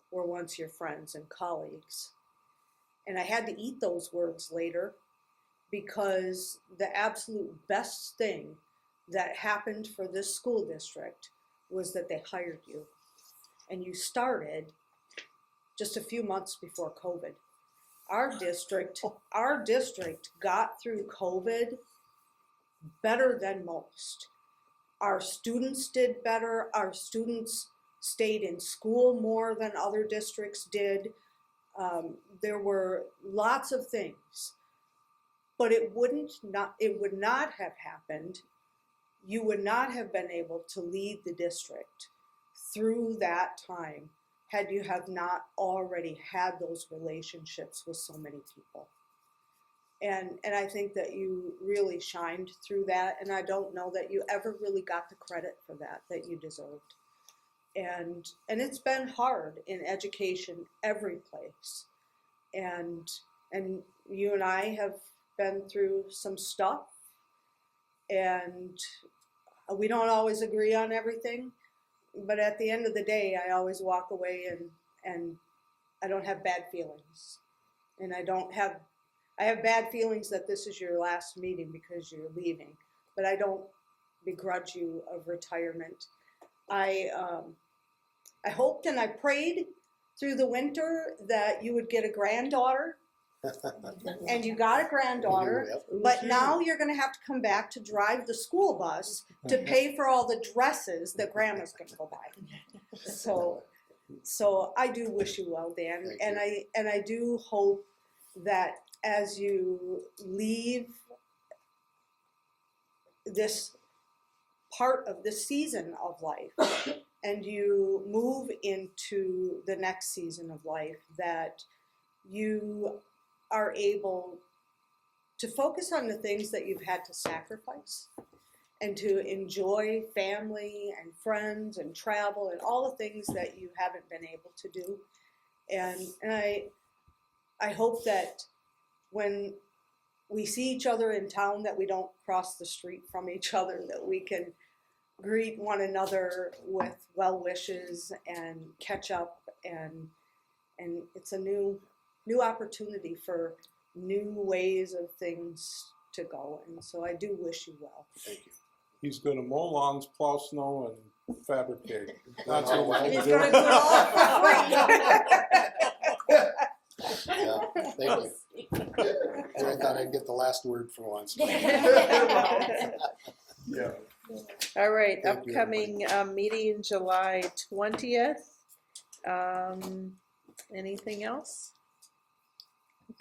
were once your friends and colleagues. And I had to eat those words later because the absolute best thing that happened for this school district was that they hired you. And you started just a few months before COVID. Our district got through COVID better than most. Our students did better. Our students stayed in school more than other districts did. There were lots of things, but it would not have happened. You would not have been able to lead the district through that time had you have not already had those relationships with so many people. And I think that you really shined through that, and I don't know that you ever really got the credit for that you deserved. And it's been hard in education every place. And you and I have been through some stuff, and we don't always agree on everything, but at the end of the day, I always walk away and I don't have bad feelings. And I have bad feelings that this is your last meeting because you're leaving, but I don't begrudge you of retirement. I hoped and I prayed through the winter that you would get a granddaughter, and you got a granddaughter, but now you're going to have to come back to drive the school bus to pay for all the dresses that grandma's going to go buy. So I do wish you well, Dan, and I do hope that as you leave this part of the season of life and you move into the next season of life, that you are able to focus on the things that you've had to sacrifice and to enjoy family and friends and travel and all the things that you haven't been able to do. And I hope that when we see each other in town, that we don't cross the street from each other, that we can greet one another with well wishes and catch up, and it's a new opportunity for new ways of things to go, and so I do wish you well. Thank you. He's going to mow lawns, plow snow, and fabricate. That's what He's he's gonna do it all for free. Yeah, thank you. And I thought I'd get the last word for once. Yeah. All right, Thank you, upcoming meeting July 20th. Anything else?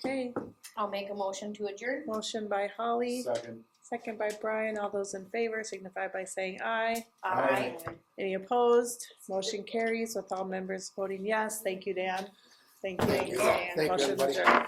Okay, I'll make a motion to adjourn. motion by Holly, Second. second by Brian. All those in favor signify by saying aye. Aye. Any opposed? Motion carries with all members voting yes. Thank you, Dan. Thank you. Thank you, Dan. everybody. Motion adjourned.